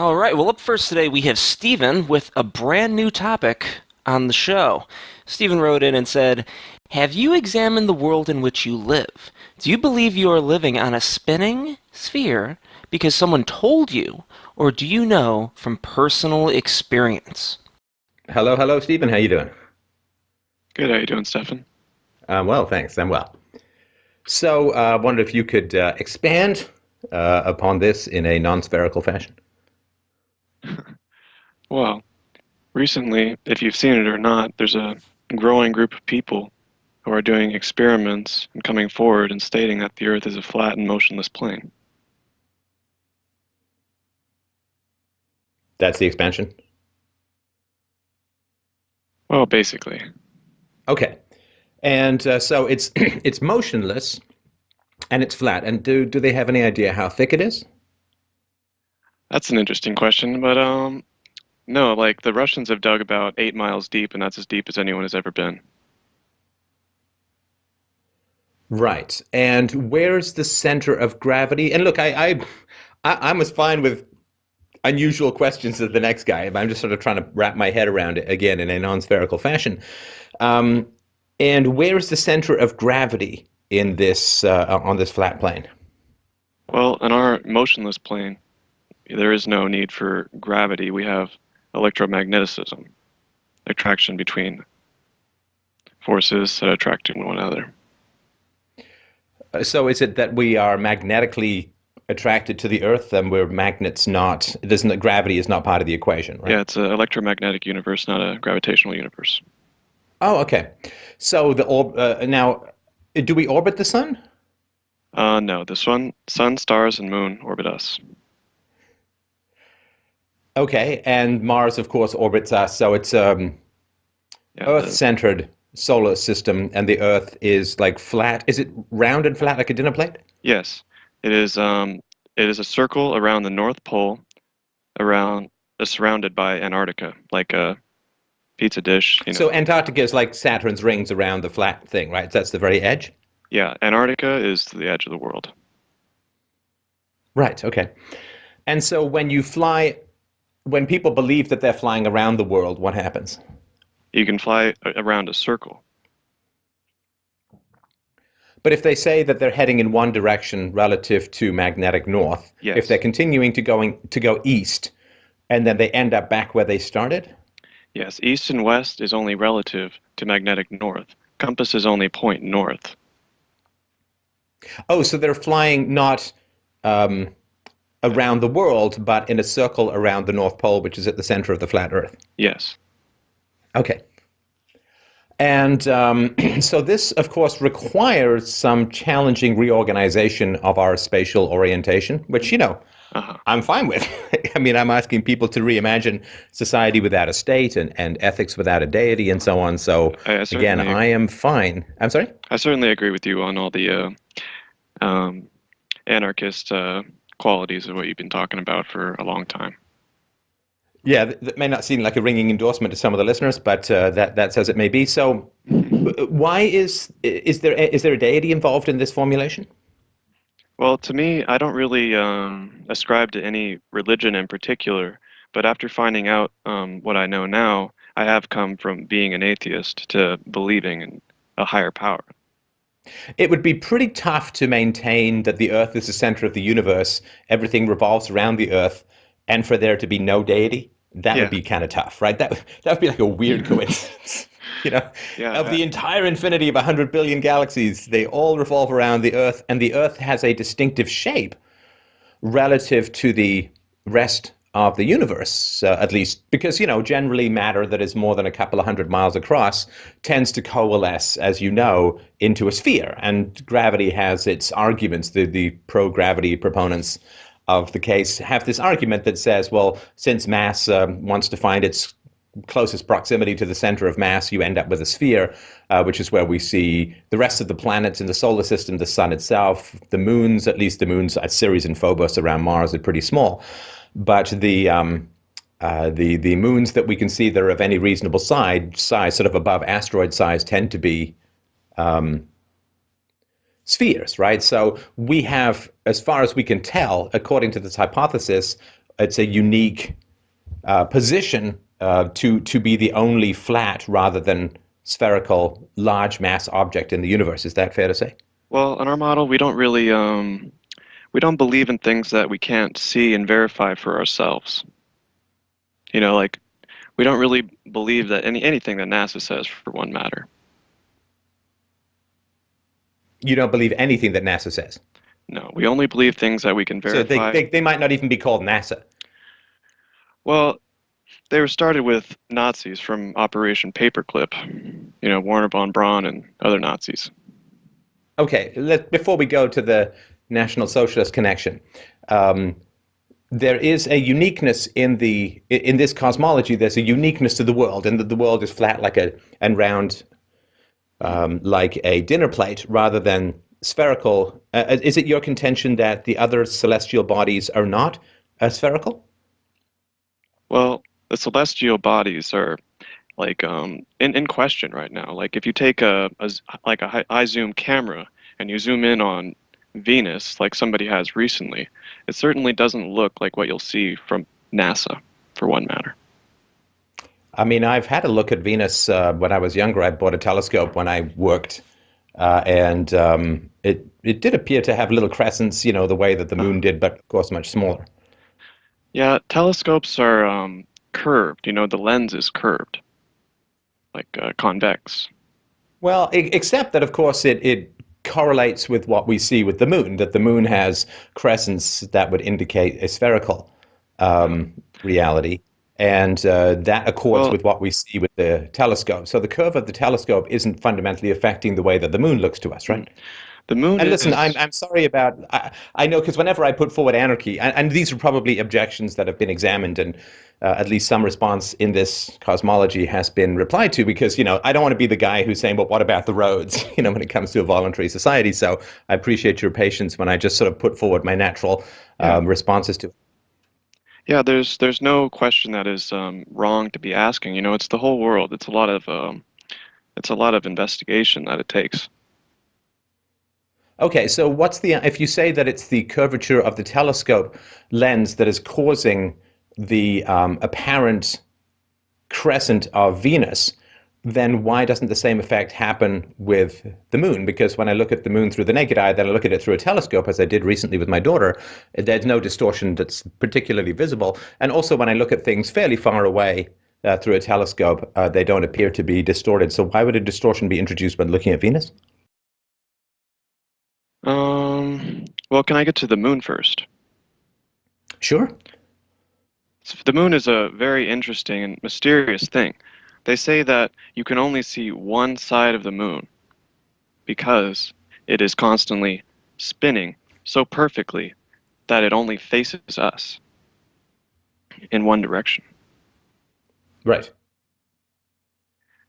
All right, well, up first today we have Stephen with a brand new topic on the show. Stephen wrote in and said, have you examined the world in which you live? Do you believe you are living on a spinning sphere because someone told you, or do you know from personal experience? Hello, hello, Stephen. How you doing? Good. How you doing, Stefan? Well, thanks. I'm well. So, I wondered if you could expand upon this in a non-spherical fashion. Well, recently, if you've seen it or not, there's a growing group of people who are doing experiments and coming forward and stating that the Earth is a flat and motionless plane. That's the expansion. Well, basically. Okay, and so it's it's motionless and it's flat. And do they have any idea how thick it is? That's an interesting question, but no, like the Russians have dug about 8 miles deep, and that's as deep as anyone has ever been. Right. And where's the center of gravity? And look, I'm as fine with unusual questions as the next guy. I'm just sort of trying to wrap my head around it again in a non-spherical fashion. Um, and where's the center of gravity in this on this flat plane? Well, in our motionless plane, there is no need for gravity. We have electromagnetism, attraction between forces that attract to one another. So is it that we are magnetically attracted to the Earth, and we're magnets not? Doesn't gravity is not part of the equation, right? Yeah, it's an electromagnetic universe, not a gravitational universe. Oh, okay. So now, do we orbit the sun? No, the sun, stars, and moon orbit us. Okay, and Mars, of course, orbits us. So it's Yeah, Earth-centered solar system, and the Earth is like flat. Is it round and flat like a dinner plate? yes, it is. It is a circle around the North Pole, around surrounded by Antarctica, like a pizza dish. So Antarctica is like Saturn's rings around the flat thing, right? That's the very edge. Yeah, Antarctica is the edge of the world. Right. Okay. And so when people believe that they're flying around the world, what happens? You can fly around a circle. But if they say that they're heading in one direction relative to magnetic north, if Yes, they're continuing to go east, and then they end up back where they started. yes. East and west is only relative to magnetic north. Compass is only point north. Oh, so they're flying not um, around the world, but in a circle around the North Pole, which is at the center of the flat Earth. Yes. Okay. And so this, of course, requires some challenging reorganization of our spatial orientation, which, Uh-huh. I'm fine with. I mean, I'm asking people to reimagine society without a state and ethics without a deity and so on. So I again, certainly I am fine. I'm sorry? I certainly agree with you on all the um, anarchist qualities of what you've been talking about for a long time. Yeah, that may not seem like a ringing endorsement to some of the listeners, but that's as it may be. So why is there a deity involved in this formulation? Well, to me, I don't really ascribe to any religion in particular, but after finding out what I know now, I have come from being an atheist to believing in a higher power. It would be pretty tough to maintain that the Earth is the center of the universe, everything revolves around the Earth, and for there to be no deity. That would Yeah, be kind of tough, right? That would be like a weird coincidence. You know, yeah, of the entire infinity of 100 billion galaxies, they all revolve around the Earth, and the Earth has a distinctive shape relative to the rest of the universe, at least because, generally matter that is more than a couple of hundred miles across tends to coalesce, as you know, into a sphere. And gravity has its arguments. The pro-gravity proponents of the case have this argument that says, well, since mass wants to find its closest proximity to the center of mass, you end up with a sphere, which is where we see the rest of the planets in the solar system, the sun itself, the moons, at least the moons at Ceres and Phobos around Mars are pretty small. But the moons that we can see that are of any reasonable size, sort of above asteroid size, tend to be spheres, right? So we have, as far as we can tell, according to this hypothesis, it's a unique position to be the only flat rather than spherical large mass object in the universe. Is that fair to say? Well, in our model, we don't really we don't believe in things that we can't see and verify for ourselves. Like we don't really believe that anything that NASA says, for one matter. You don't believe anything that NASA says. No, we only believe things that we can So verify. they might not even be called NASA. Well, they were started with Nazis from Operation Paperclip, Warner von Braun and other Nazis. Okay, before we go to the National Socialist connection, there is a uniqueness in this cosmology. There's a uniqueness to the world, and that the world is flat and round, like a dinner plate, rather than spherical. Is it your contention that the other celestial bodies are not spherical? Well, the celestial bodies are like in question right now. Like if you take a high zoom camera and you zoom in on Venus, like somebody has recently, it certainly doesn't look like what you'll see from NASA, for one matter. I mean, I've had a look at Venus when I was younger. I bought a telescope when I worked, and it did appear to have little crescents, the way that the moon did, but of course much smaller. Yeah, telescopes are curved. The lens is curved, like convex. Well, except that, of course, it correlates with what we see with the moon, that the moon has crescents that would indicate a spherical reality. And that accords with what we see with the telescope. So the curve of the telescope isn't fundamentally affecting the way that the moon looks to us, right? The moon And listen, is... I'm sorry about, I know, because whenever I put forward anarchy, and these are probably objections that have been examined, and at least some response in this cosmology has been replied to, because, I don't want to be the guy who's saying, but what about the roads, when it comes to a voluntary society. So I appreciate your patience when I just sort of put forward my natural responses to it. Yeah, there's no question that is wrong to be asking. It's the whole world. It's a lot of investigation that it takes. Okay, so if you say that it's the curvature of the telescope lens that is causing the apparent crescent of Venus, then why doesn't the same effect happen with the moon? Because when I look at the moon through the naked eye, then I look at it through a telescope, as I did recently with my daughter, there's no distortion that's particularly visible. And also when I look at things fairly far away through a telescope, they don't appear to be distorted. So why would a distortion be introduced when looking at Venus? Well, can I get to the moon first? Sure. The moon is a very interesting and mysterious thing. They say that you can only see one side of the moon because it is constantly spinning so perfectly that it only faces us in one direction. Right.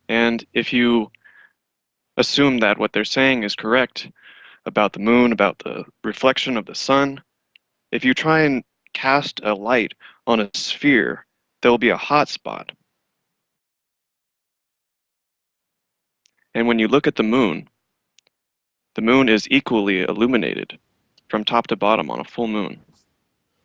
And if you assume that what they're saying is correct about the moon, about the reflection of the sun, if you try and cast a light on a sphere, there will be a hot spot. And when you look at the moon is equally illuminated from top to bottom on a full moon.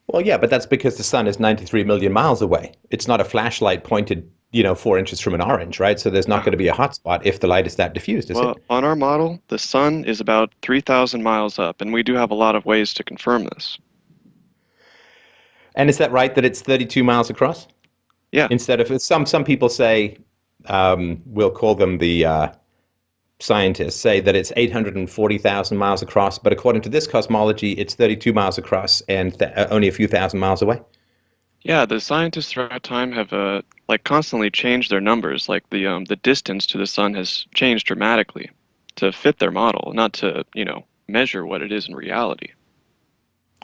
Well, yeah, but that's because the sun is 93 million miles away. It's not a flashlight pointed, 4 inches from an orange, right? So there's not going to be a hot spot if the light is that diffused, is it? On our model, the sun is about 3,000 miles up, and we do have a lot of ways to confirm this. And is that right that it's 32 miles across? Yeah. Instead of, some people say, we'll call them the scientists, say that it's 840,000 miles across, but according to this cosmology, it's 32 miles across and only a few thousand miles away. Yeah, the scientists throughout time have constantly changed their numbers. Like the distance to the sun has changed dramatically to fit their model, not to measure what it is in reality.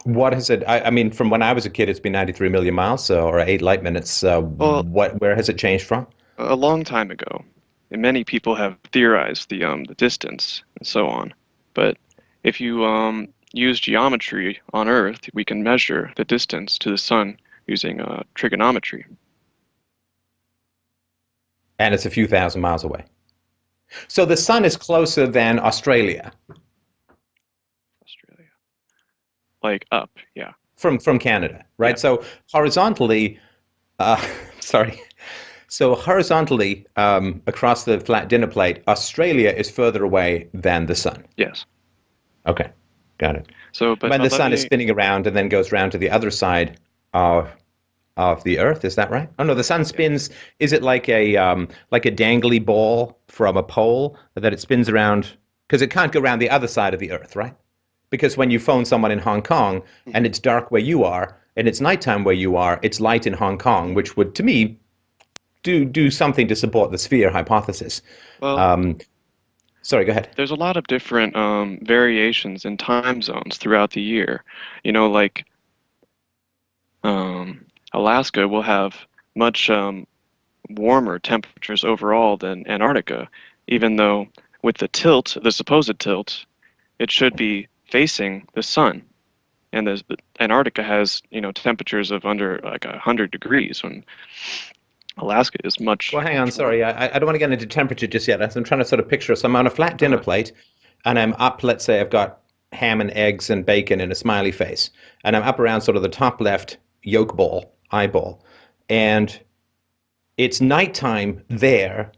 What is it? I mean, from when I was a kid, it's been 93 million miles, or 8 light minutes. Where has it changed from? A long time ago. And many people have theorized the distance and so on. But if you use geometry on Earth, we can measure the distance to the sun using trigonometry. And it's a few thousand miles away. So the sun is closer than Australia. Like up, yeah. from Canada, right? Yeah. So horizontally, uh, sorry. So horizontally, across the flat dinner plate, Australia is further away than the sun. Yes. Okay, got it. So, but When the let sun is me. spinning around and then goes round to the other side of the Earth, is that right? Oh no, the sun Yeah. spins. Is it like a dangly ball from a pole that it spins around? Because it can't go around the other side of the Earth, right? Because when you phone someone in Hong Kong and Mhm. it's dark where you are and it's nighttime where you are, it's light in Hong Kong, which would, to me, do something to support the sphere hypothesis. Well, Um, Sorry, go ahead. there's a lot of different variations in time zones throughout the year. Like Alaska will have much warmer temperatures overall than Antarctica, even though with the supposed tilt, it should be facing the sun. And the Antarctica has, temperatures of under like 100 degrees when Alaska is much, Well, hang on. much Sorry, warmer. I don't want to get into temperature just yet. I'm trying to sort of picture. So I'm on a flat dinner Uh-huh. plate, and I'm up. Let's say I've got ham and eggs and bacon in a smiley face, and I'm up around sort of the top left yolk ball, eyeball, and it's nighttime there.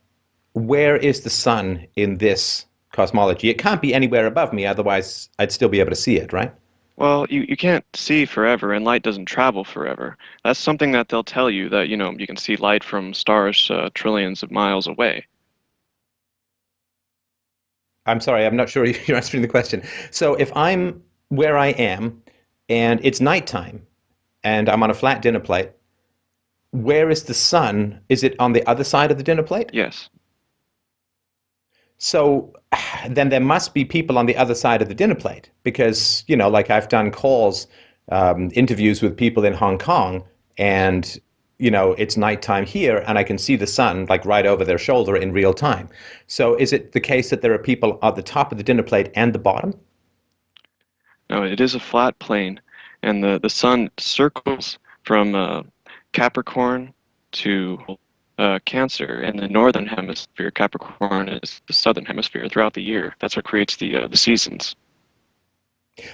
Where is the sun in this cosmology? It can't be anywhere above me, otherwise I'd still be able to see it, right? Well, you can't see forever, and light doesn't travel forever. That's something that they'll tell you that, you can see light from stars trillions of miles away. I'm sorry, I'm not sure you're answering the question. So if I'm where I am and it's nighttime and I'm on a flat dinner plate, where is the sun? Is it on the other side of the dinner plate? Yes. So then there must be people on the other side of the dinner plate because, like I've done calls, interviews with people in Hong Kong, and, it's nighttime here and I can see the sun like right over their shoulder in real time. So is it the case that there are people at the top of the dinner plate and the bottom? No, it is a flat plane, and the sun circles from Capricorn to Cancer in the northern hemisphere. Capricorn is the southern hemisphere throughout the year. That's what creates the seasons.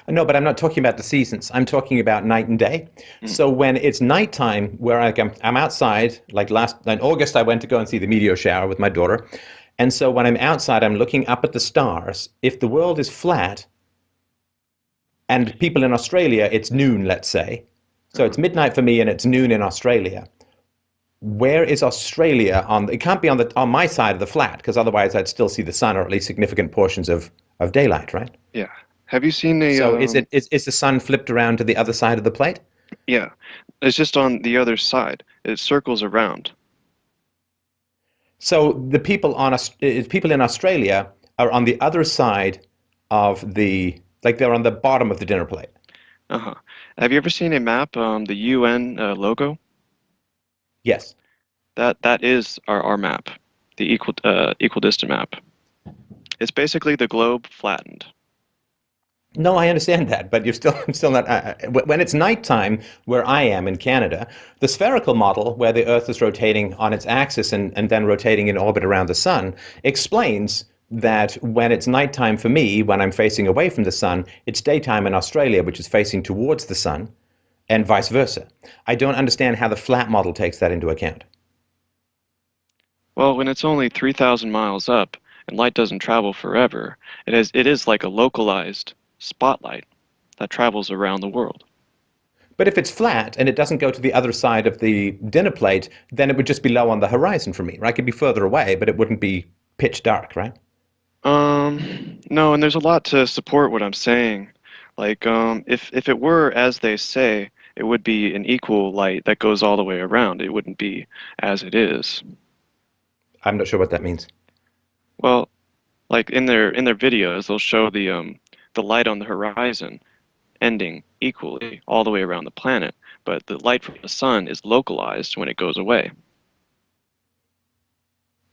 No, but I'm not talking about the seasons. I'm talking about night and day. Mm. So when it's nighttime, where I'm outside, like in August, I went to go and see the meteor shower with my daughter. And so when I'm outside, I'm looking up at the stars. If the world is flat and people in Australia, it's noon, let's say. So Uh-huh. it's midnight for me and it's noon in Australia. Where is Australia it can't be on my side of the flat because otherwise I'd still see the sun or at least significant portions of daylight, right? Yeah. Have you seen a So is the sun flipped around to the other side of the plate? yeah, it's just on the other side. It circles around. So the people in Australia are on the other side of like they're on the bottom of the dinner plate. Uh-huh. Have you ever seen a map, the UN logo? Yes. That is our map, the equidistant map. It's basically the globe flattened. No, I understand that, but you're still I'm still not. When it's nighttime, where I am in Canada, the spherical model, where the Earth is rotating on its axis and then rotating in orbit around the sun, explains that when it's nighttime for me, when I'm facing away from the sun, it's daytime in Australia, which is facing towards the sun, and vice versa. I don't understand how the flat model takes that into account. Well, when it's only 3,000 miles up and light doesn't travel forever, it is like a localized spotlight that travels around the world. But if it's flat and it doesn't go to the other side of the dinner plate, then it would just be low on the horizon for me, right? It could be further away, but it wouldn't be pitch dark, right? No, and there's a lot to support what I'm saying. Like, if it were as they say, it would be an equal light that goes all the way around. It wouldn't be as it is. I'm not sure what that means. Well, like in their videos, they'll show the light on the horizon ending equally all the way around the planet, but the light from the sun is localized when it goes away.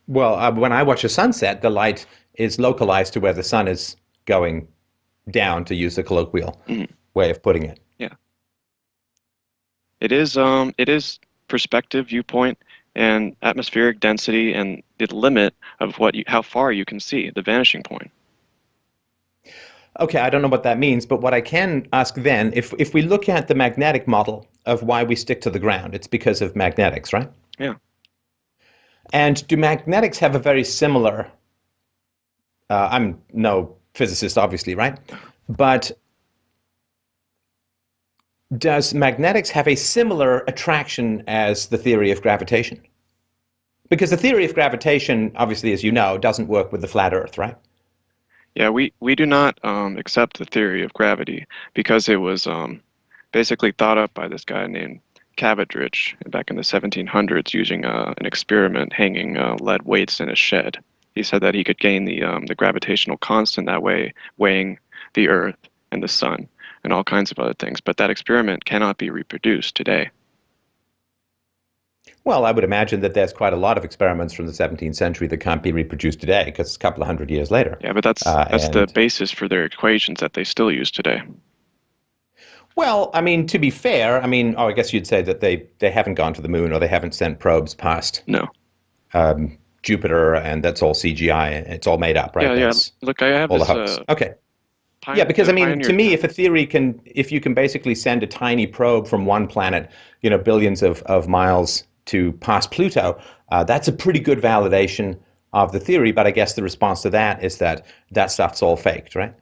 Well, when I watch a sunset, the light is localized to where the sun is going down, to use the colloquial Mhm. way of putting it. Yeah. It is perspective, viewpoint, and atmospheric density, and the limit of how far you can see, the vanishing point. Okay, I don't know what that means, but what I can ask then, if we look at the magnetic model of why we stick to the ground, it's because of magnetics, right? Yeah. And do magnetics have a very similar, I'm no physicist, obviously, right? But does magnetics have a similar attraction as the theory of gravitation? Because the theory of gravitation, obviously, as you know, doesn't work with the flat Earth, right? Yeah, we do not accept the theory of gravity because it was basically thought up by this guy named Cavendish back in the 1700s using an experiment hanging lead weights in a shed. He said that he could gain the gravitational constant that way, weighing the Earth and the Sun and all kinds of other things. But that experiment cannot be reproduced today. Well, I would imagine that there's quite a lot of experiments from the 17th century that can't be reproduced today because it's a couple of hundred years later. Yeah, but that's the And basis for their equations that they still use today. well, I mean, to be fair, I mean, I guess you'd say that they haven't gone to the moon or they haven't sent probes past No. Jupiter, and that's all CGI. It's all made up, right? Yeah, yeah. That's Look, I have all the this hoax. Okay. Yeah, because I mean, to Pioneer me, 10. if you can basically send a tiny probe from one planet, billions of miles to past Pluto, that's a pretty good validation of the theory. But I guess the response to that is that that stuff's all faked, right?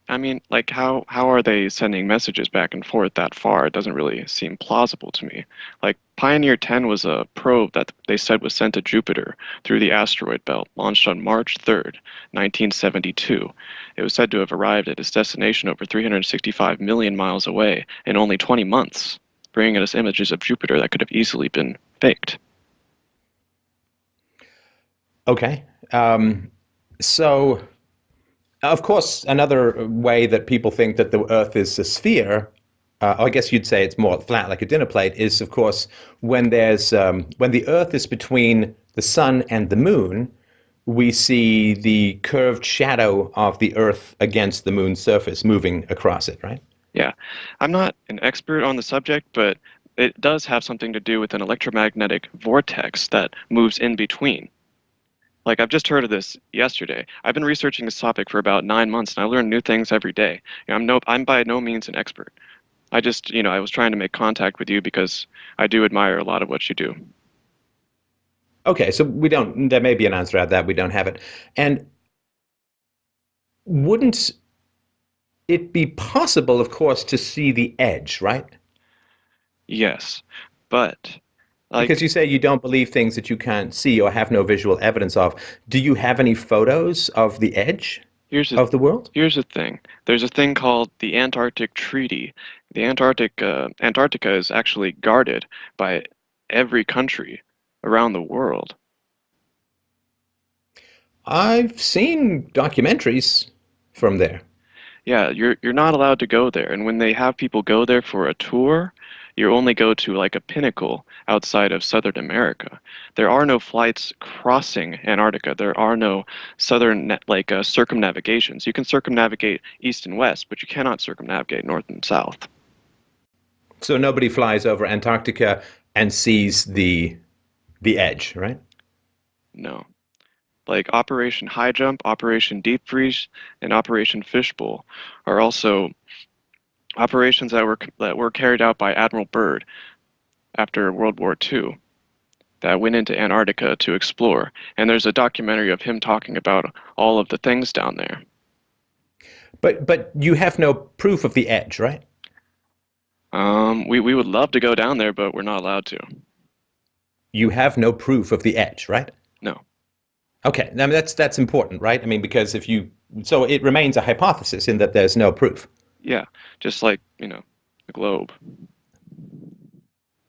I mean, like, how are they sending messages back and forth that far? It doesn't really seem plausible to me. Like, Pioneer 10 was a probe that they said was sent to Jupiter through the asteroid belt, launched on March 3rd, 1972. It was said to have arrived at its destination over 365 million miles away in only 20 months, bringing us images of Jupiter that could have easily been faked. Okay. So, of course, another way that people think that the Earth is a sphere, I guess you'd say it's more flat, like a dinner plate, is of course when when the Earth is between the sun and the moon, we see the curved shadow of the Earth against the moon's surface moving across it, right? Yeah, I'm not an expert on the subject, but it does have something to do with an electromagnetic vortex that moves in between. Like, I've just heard of this yesterday. I've been researching this topic for about 9 months, and I learn new things every day. I'm by no means an expert. I just, I was trying to make contact with you because I do admire a lot of what you do. Okay, so there may be an answer at that. We don't have it. And wouldn't it be possible, of course, to see the edge, right? Yes, but Because like, you say you don't believe things that you can't see or have no visual evidence of. Do you have any photos of the edge here's the of the world? here's the thing. There's a thing called the Antarctic Treaty. The Antarctica is actually guarded by every country around the world. I've seen documentaries from there. Yeah, you're not allowed to go there. And when they have people go there for a tour, you only go to like a pinnacle outside of Southern America. There are no flights crossing Antarctica. There are no circumnavigations. You can circumnavigate east and west, but you cannot circumnavigate north and south. So nobody flies over Antarctica and sees the edge, right? No. Like Operation High Jump, Operation Deep Freeze, and Operation Fishbowl are also operations that were carried out by Admiral Byrd after World War II that went into Antarctica to explore. And there's a documentary of him talking about all of the things down there. But you have no proof of the edge, right? We would love to go down there, but we're not allowed to. You have no proof of the edge, right? No. Okay, I mean that's important, right? I mean, because so it remains a hypothesis in that there's no proof. Yeah, just like, the globe.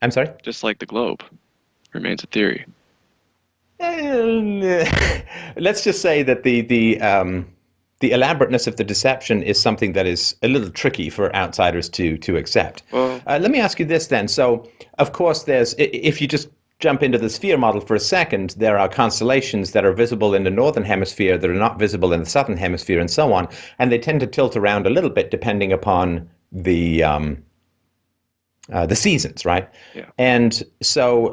I'm sorry? Just like the globe remains a theory. Let's just say that the elaborateness of the deception is something that is a little tricky for outsiders to accept. Well, Let me ask you this then. So, of course, if you just jump into the sphere model for a second, there are constellations that are visible in the northern hemisphere that are not visible in the southern hemisphere, and so on, and they tend to tilt around a little bit depending upon the seasons, right? yeah. And so,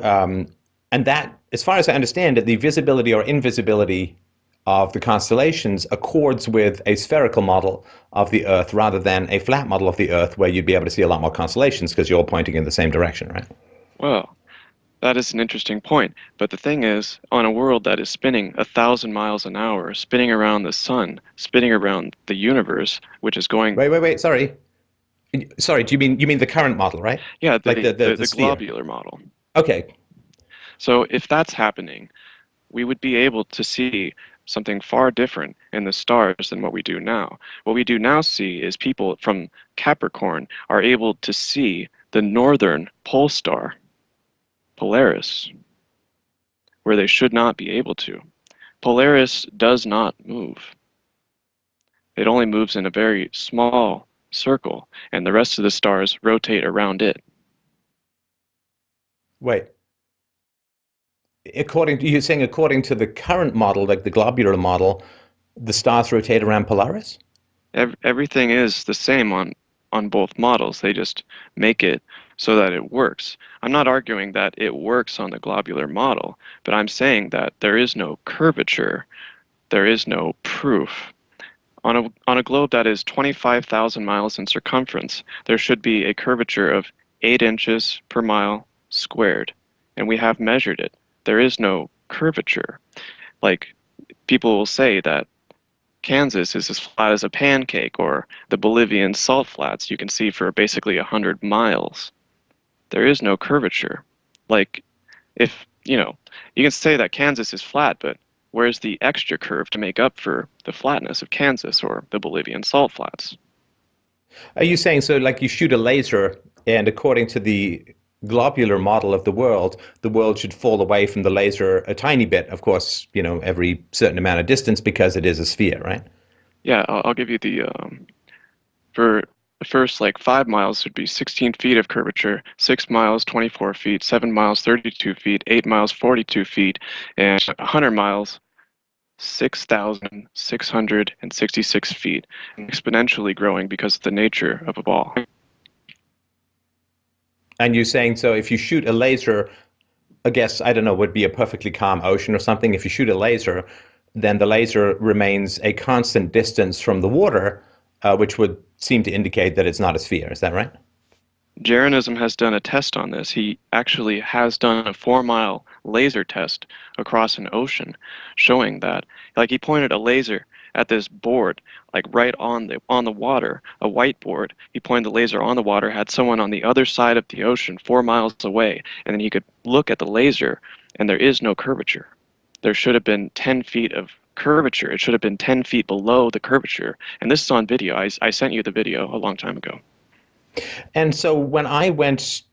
and that, as far as I understand it, the visibility or invisibility of the constellations accords with a spherical model of the Earth rather than a flat model of the Earth where you'd be able to see a lot more constellations because you're all pointing in the same direction, right? Well, that is an interesting point. But the thing is, on a world that is spinning 1,000 miles an hour, spinning around the sun, spinning around the universe, which is going, Wait. Sorry. Sorry, do you mean the current model, right? yeah, Like the the sphere. globular model. Okay. So if that's happening, we would be able to see something far different in the stars than what we do now. What we do now see is people from Capricorn are able to see the northern pole star, Polaris, where they should not be able to. Polaris does not move. It only moves in a very small circle, and the rest of the stars rotate around it. Wait. You're saying according to the current model, like the globular model, the stars rotate around Polaris? Everything is the same on both models. They just make it so that it works. I'm not arguing that it works on the globular model, but I'm saying that there is no curvature, there is no proof. On a globe that is 25,000 miles in circumference, there should be a curvature of 8 inches per mile squared, and we have measured it. There is no curvature. Like, people will say that Kansas is as flat as a pancake, or the Bolivian salt flats you can see for basically 100 miles. There is no curvature. Like, if, you can say that Kansas is flat, but where's the extra curve to make up for the flatness of Kansas or the Bolivian salt flats? Are you saying so like you shoot a laser and according to the globular model of the world should fall away from the laser a tiny bit, of course, every certain amount of distance because it is a sphere, right? Yeah, I'll give you for the first like 5 miles would be 16 feet of curvature, 6 miles, 24 feet, 7 miles, 32 feet, 8 miles, 42 feet, and 100 miles, 6,666 feet, and exponentially growing because of the nature of a ball. And you're saying so if you shoot a laser, I guess, I don't know, would be a perfectly calm ocean or something. If you shoot a laser, then the laser remains a constant distance from the water, which would seem to indicate that it's not a sphere. Is that right? Jeranism has done a test on this. He actually has done a 4-mile laser test across an ocean, showing that, like, he pointed a laser at this board, like right on the water, a whiteboard. He pointed the laser on the water, had someone on the other side of the ocean, 4 miles away, and then he could look at the laser, and there is no curvature. There should have been 10 feet of curvature. It should have been 10 feet below the curvature. And this is on video. I sent you the video a long time ago. And so when I went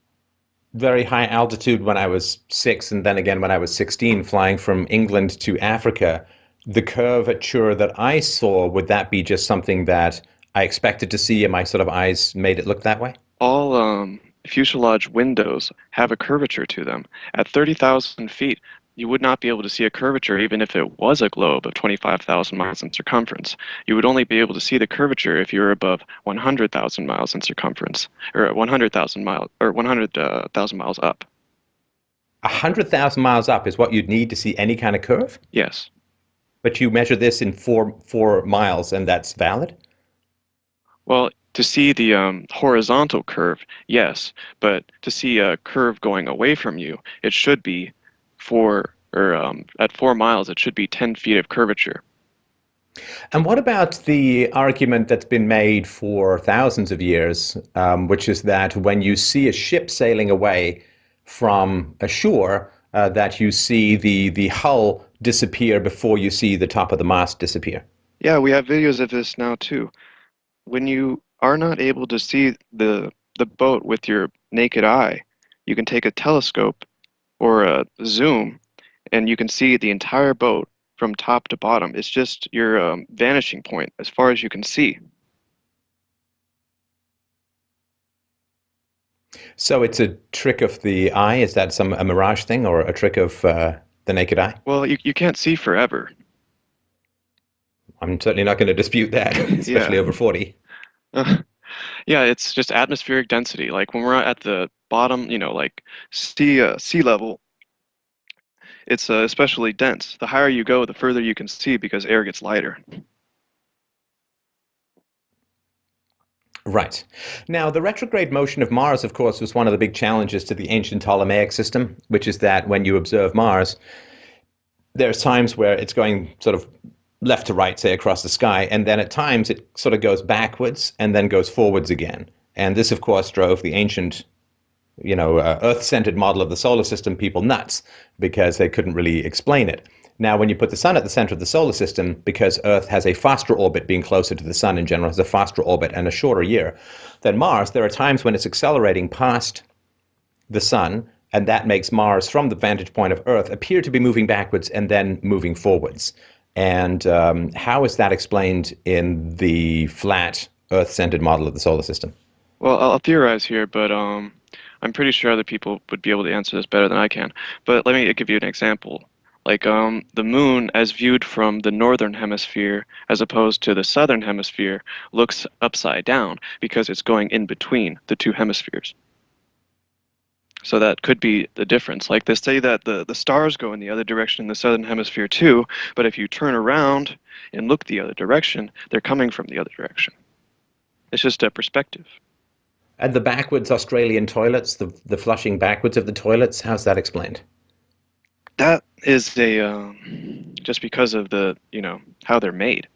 very high altitude when I was 6, and then again when I was 16, flying from England to Africa, the curvature that I saw, would that be just something that I expected to see and my sort of eyes made it look that way? All fuselage windows have a curvature to them. At 30,000 feet, you would not be able to see a curvature even if it was a globe of 25,000 miles in circumference. You would only be able to see the curvature if you were above 100,000 miles in circumference, or 100,000 miles, or 100,000 miles up. 100,000 miles up is what you'd need to see any kind of curve? Yes. But you measure this in four miles, and that's valid? Well, to see the horizontal curve, yes, but to see a curve going away from you, it should be at 4 miles, it should be 10 feet of curvature. And what about the argument that's been made for thousands of years, which is that when you see a ship sailing away from a shore, that you see the hull disappear before you see the top of the mast disappear? Yeah, we have videos of this now too. When you are not able to see the boat with your naked eye, you can take a telescope or a zoom and you can see the entire boat from top to bottom. It's just your vanishing point as far as you can see. So it's a trick of the eye? Is that a mirage thing or a trick of the naked eye? Well, you can't see forever. I'm certainly not going to dispute that, especially Yeah. over 40. Yeah, it's just atmospheric density. Like when we're at the bottom, like sea level, It's especially dense. The higher you go, the further you can see because air gets lighter. Right. Now, the retrograde motion of Mars, of course, was one of the big challenges to the ancient Ptolemaic system, which is that when you observe Mars, there's times where it's going sort of left to right, say, across the sky, and then at times it sort of goes backwards and then goes forwards again. And this, of course, drove the ancient, Earth-centered model of the solar system people nuts because they couldn't really explain it. Now, when you put the sun at the center of the solar system, because Earth has a faster orbit, being closer to the sun in general, has a faster orbit and a shorter year than Mars, there are times when it's accelerating past the sun, and that makes Mars, from the vantage point of Earth, appear to be moving backwards and then moving forwards. And how is that explained in the flat Earth-centered model of the solar system? Well, I'll theorize here, but I'm pretty sure other people would be able to answer this better than I can. But let me give you an example. Like the moon, as viewed from the northern hemisphere as opposed to the southern hemisphere, looks upside down because it's going in between the two hemispheres. So that could be the difference. Like they say that the stars go in the other direction in the southern hemisphere too, but if you turn around and look the other direction, they're coming from the other direction. It's just a perspective. And the backwards Australian toilets, the flushing backwards of the toilets, how's that explained? That is a just because of how they're made.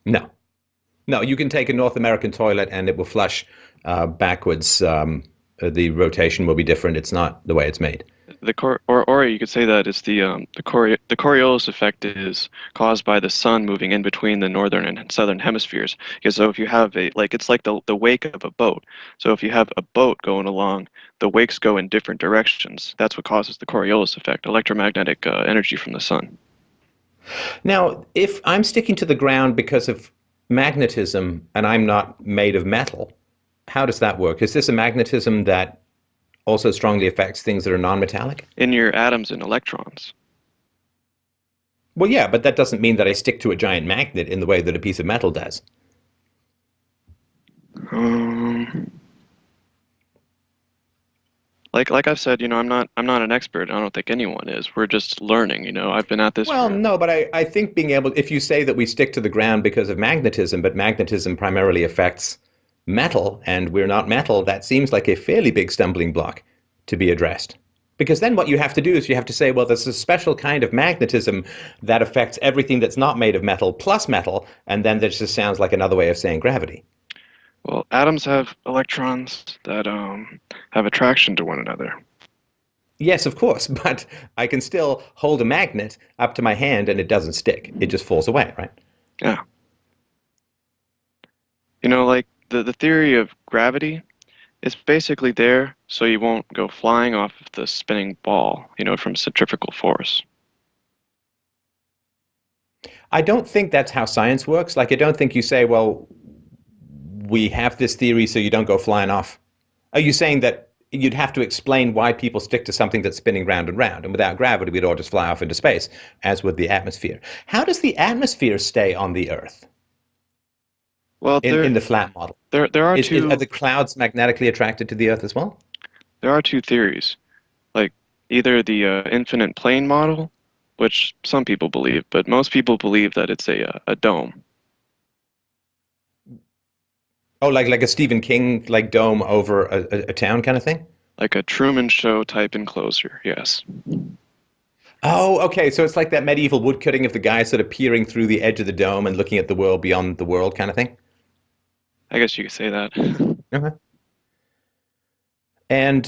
No. No, you can take a North American toilet and it will flush backwards. The rotation will be different. It's not the way it's made. Or you could say that it's the Coriolis effect is caused by the sun moving in between the northern and southern hemispheres. Because so if you have it's like the wake of a boat. So if you have a boat going along, the wakes go in different directions. That's what causes the Coriolis effect, electromagnetic energy from the sun. Now, if I'm sticking to the ground because of magnetism and I'm not made of metal, how does that work? Is this a magnetism that also strongly affects things that are non-metallic? In your atoms and electrons. Well, yeah, but that doesn't mean that I stick to a giant magnet in the way that a piece of metal does. Like I've said, I'm not an expert. I don't think anyone is. We're just learning. I've been at this. Well, no, but I think if you say that we stick to the ground because of magnetism, but magnetism primarily affects metal and we're not metal, that seems like a fairly big stumbling block to be addressed. Because then what you have to do is you have to say, well, there's a special kind of magnetism that affects everything that's not made of metal plus metal, and then that just sounds like another way of saying gravity. Well, atoms have electrons that have attraction to one another. Yes, of course, but I can still hold a magnet up to my hand and it doesn't stick. It just falls away, right? Yeah. Like the theory of gravity is basically there so you won't go flying off of the spinning ball, from centrifugal force. I don't think that's how science works. Like, I don't think you say, well, we have this theory so you don't go flying off. Are you saying that you'd have to explain why people stick to something that's spinning round and round, and without gravity we'd all just fly off into space, as would the atmosphere? How does the atmosphere stay on the Earth? Well, in the flat model, there are are the clouds magnetically attracted to the Earth as well? There are two theories, like either the infinite plane model, which some people believe, but most people believe that it's a dome. Oh, like a Stephen King dome over a town kind of thing? Like a Truman Show type enclosure, yes. Oh, okay. So it's like that medieval woodcutting of the guy sort of peering through the edge of the dome and looking at the world beyond the world kind of thing? I guess you could say that. Okay. And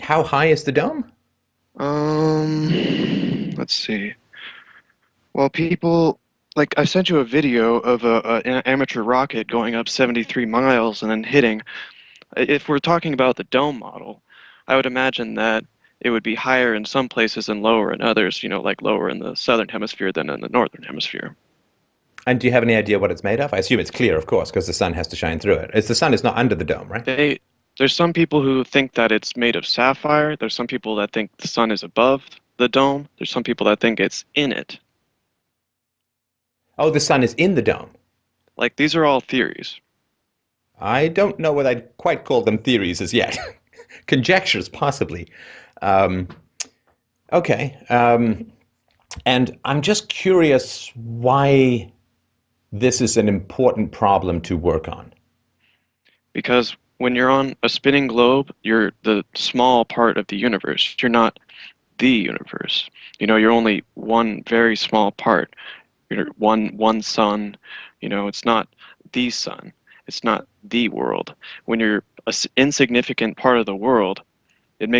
how high is the dome? Let's see. Well, people, I sent you a video of an amateur rocket going up 73 miles and then hitting. If we're talking about the dome model, I would imagine that it would be higher in some places and lower in others, like lower in the southern hemisphere than in the northern hemisphere. And do you have any idea what it's made of? I assume it's clear, of course, because the sun has to shine through it. The sun is not under the dome, right? There's some people who think that it's made of sapphire. There's some people that think the sun is above the dome. There's some people that think it's in it. Oh, the sun is in the dome. These are all theories. I don't know whether I'd quite call them theories as yet. Conjectures, possibly. Okay. And I'm just curious why this is an important problem to work on. Because when you're on a spinning globe, you're the small part of the universe. You're not the universe. You're only one very small part. You're one sun. It's not the sun. It's not the world. When you're an insignificant part of the world, it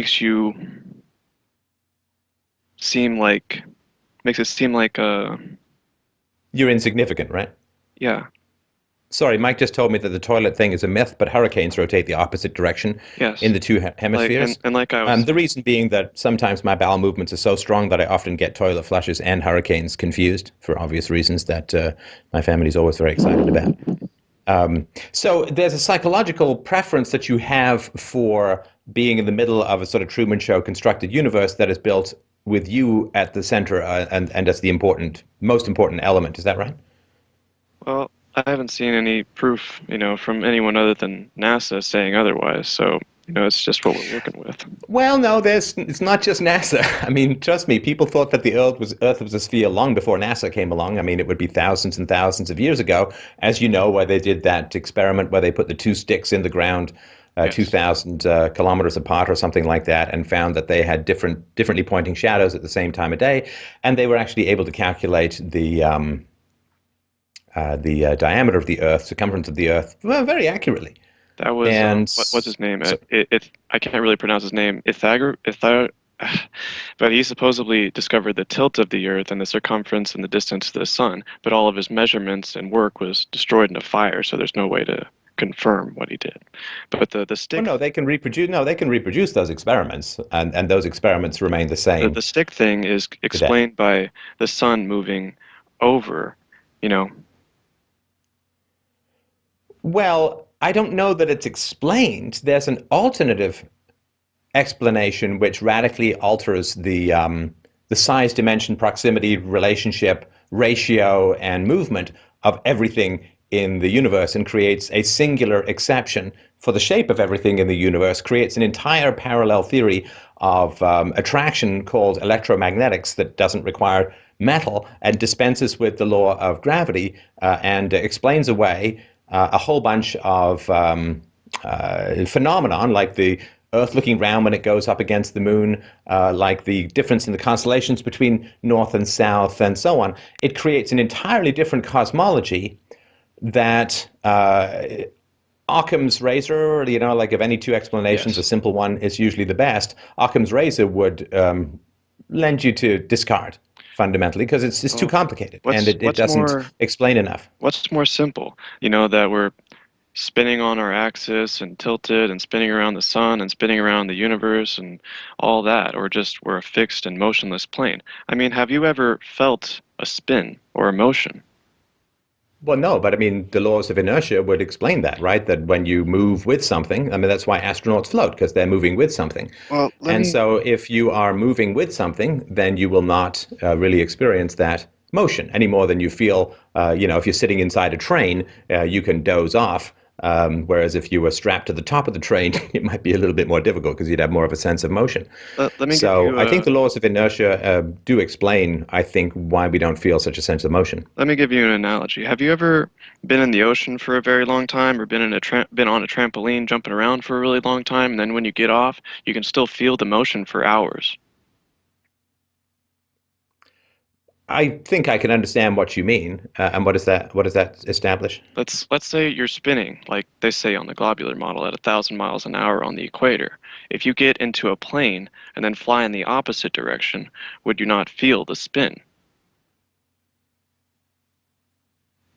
seem like makes it seem like You're insignificant, right? yeah, Sorry, Mike just told me that the toilet thing is a myth, but hurricanes rotate the opposite direction in yes. the two Like and, hemispheres. and like I was The reason being that sometimes my bowel movements are so strong that I often get toilet flushes and hurricanes confused for obvious reasons that my family's always very excited about. So there's a psychological preference that you have for being in the middle of a sort of Truman Show constructed universe that is built with you at the center and as the most important element. Is that right? well, I haven't seen any proof, from anyone other than NASA saying otherwise. So, it's just what we're working with. Well, no, it's not just NASA. I mean, trust me, people thought that the Earth was a sphere long before NASA came along. I mean, it would be thousands and thousands of years ago, as you know, where they did that experiment where they put the two sticks in the ground, Yes. 2,000 kilometers apart or something like that, and found that they had differently pointing shadows at the same time of day, and they were actually able to calculate the diameter of the Earth, circumference of the Earth, well, very accurately. That was And what's his name? so, I can't really pronounce his name. But he supposedly discovered the tilt of the Earth and the circumference and the distance to the sun. But all of his measurements and work was destroyed in a fire, so there's no way to confirm what he did. But the well, stick no, they can reproduce. No, they can reproduce those experiments, and those experiments remain the the, same the stick thing is today. explained by the sun moving over. You know, Well, I don't know that it's explained. There's an alternative explanation which radically alters the size, dimension, proximity, relationship, ratio, and movement of everything in the universe and creates a singular exception for the shape of everything in the universe, creates an entire parallel theory of attraction called electromagnetics that doesn't require metal and dispenses with the law of gravity and explains away a whole bunch of phenomenon like the Earth looking round when it goes up against the moon, like the difference in the constellations between north and south, and so on. It creates an entirely different cosmology that Occam's razor, like of any two explanations, a yes. simple one is usually the best. Occam's razor would lend you to discard fundamentally because it's too Well, complicated and what's it what's doesn't more explain enough. what's more simple? That we're spinning on our axis and tilted and spinning around the sun and spinning around the universe and all that, or just we're a fixed and motionless plane. I mean, have you ever felt a spin or a motion? Well, no, but I mean, the laws of inertia would explain that, right? That when you move with something, I mean, that's why astronauts float, because they're moving with something. Well, let And me. so if you are moving with something, then you will not really experience that motion any more than you feel, if you're sitting inside a train, you can doze off. Whereas if you were strapped to the top of the train, it might be a little bit more difficult because you'd have more of a sense of motion. Let me give So you I think a the laws of inertia do explain, I think, why we don't feel such a sense of motion. Let me give you an analogy. Have you ever been in the ocean for a very long time, or been on a trampoline jumping around for a really long time, and then when you get off, you can still feel the motion for hours? I think I can understand what you mean. And what is that? What does that establish? Let's say you're spinning, like they say on the globular model, at 1,000 miles an hour on the equator. If you get into a plane and then fly in the opposite direction, would you not feel the spin?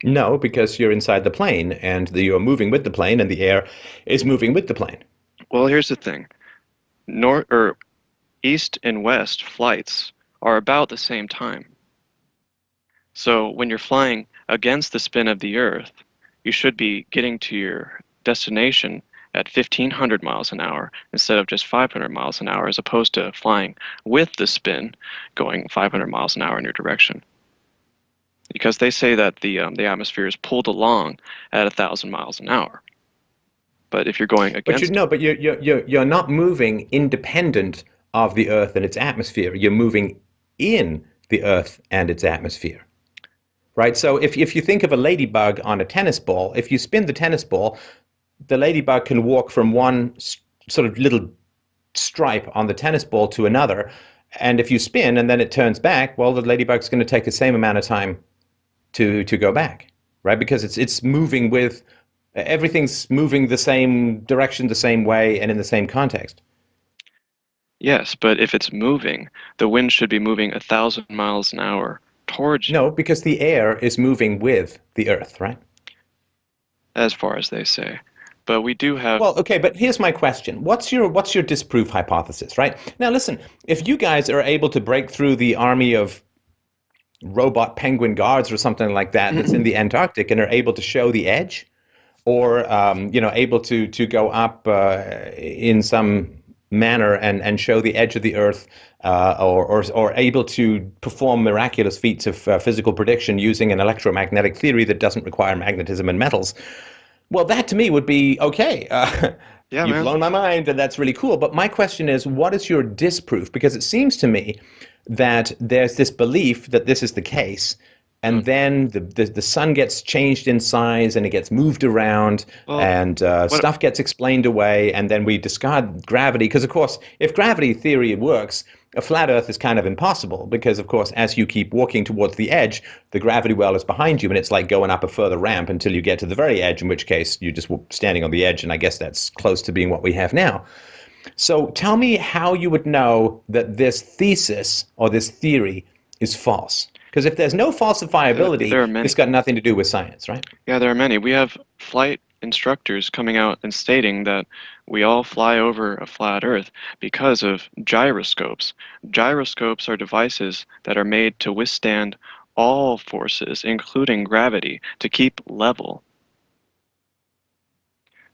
No, because you're inside the plane and you're moving with the plane and the air is moving with the plane. Well, here's the thing. North or east and west flights are about the same time. So when you're flying against the spin of the Earth, you should be getting to your destination at 1,500 miles an hour instead of just 500 miles an hour, as opposed to flying with the spin going 500 miles an hour in your direction. Because they say that the atmosphere is pulled along at 1,000 miles an hour. But if you're going But you against no, but you're not moving independent of the Earth and its atmosphere. You're moving in the Earth and its atmosphere. Right? So if you think of a ladybug on a tennis ball, if you spin the tennis ball, the ladybug can walk from one sort of little stripe on the tennis ball to another. And if you spin and then it turns back, well, the ladybug's going to take the same amount of time to go back, right? Because it's moving with everything's moving the same direction, the same way, and in the same context. Yes, but if it's moving, the wind should be moving 1,000 miles an hour towards you, No, because the air is moving with the Earth, right? as far as they say. But we do have. Well, okay, but here's my question. What's your disproof hypothesis, right? Now, listen, if you guys are able to break through the army of robot penguin guards or something like that that's in the Antarctic and are able to show the edge, or able to go up in some manner and show the edge of the Earth, or able to perform miraculous feats of physical prediction using an electromagnetic theory that doesn't require magnetism and metals, well, that to me would be okay. Yeah, You've man. blown my mind, and that's really cool. But my question is, what is your disproof? Because it seems to me that there's this belief that this is the case, and then the sun gets changed in size and it gets moved around, Well, and stuff gets explained away, and then we discard gravity. Because, of course, if gravity theory works, a flat Earth is kind of impossible because, of course, as you keep walking towards the edge, the gravity well is behind you, and it's like going up a further ramp until you get to the very edge, in which case you're just standing on the edge, and I guess that's close to being what we have now. So tell me how you would know that this thesis or this theory is false. Because if there's no falsifiability, There are many. it's got nothing to do with science, right? Yeah, there are many. We have flight instructors coming out and stating that we all fly over a flat Earth because of gyroscopes. Gyroscopes are devices that are made to withstand all forces, including gravity, to keep level.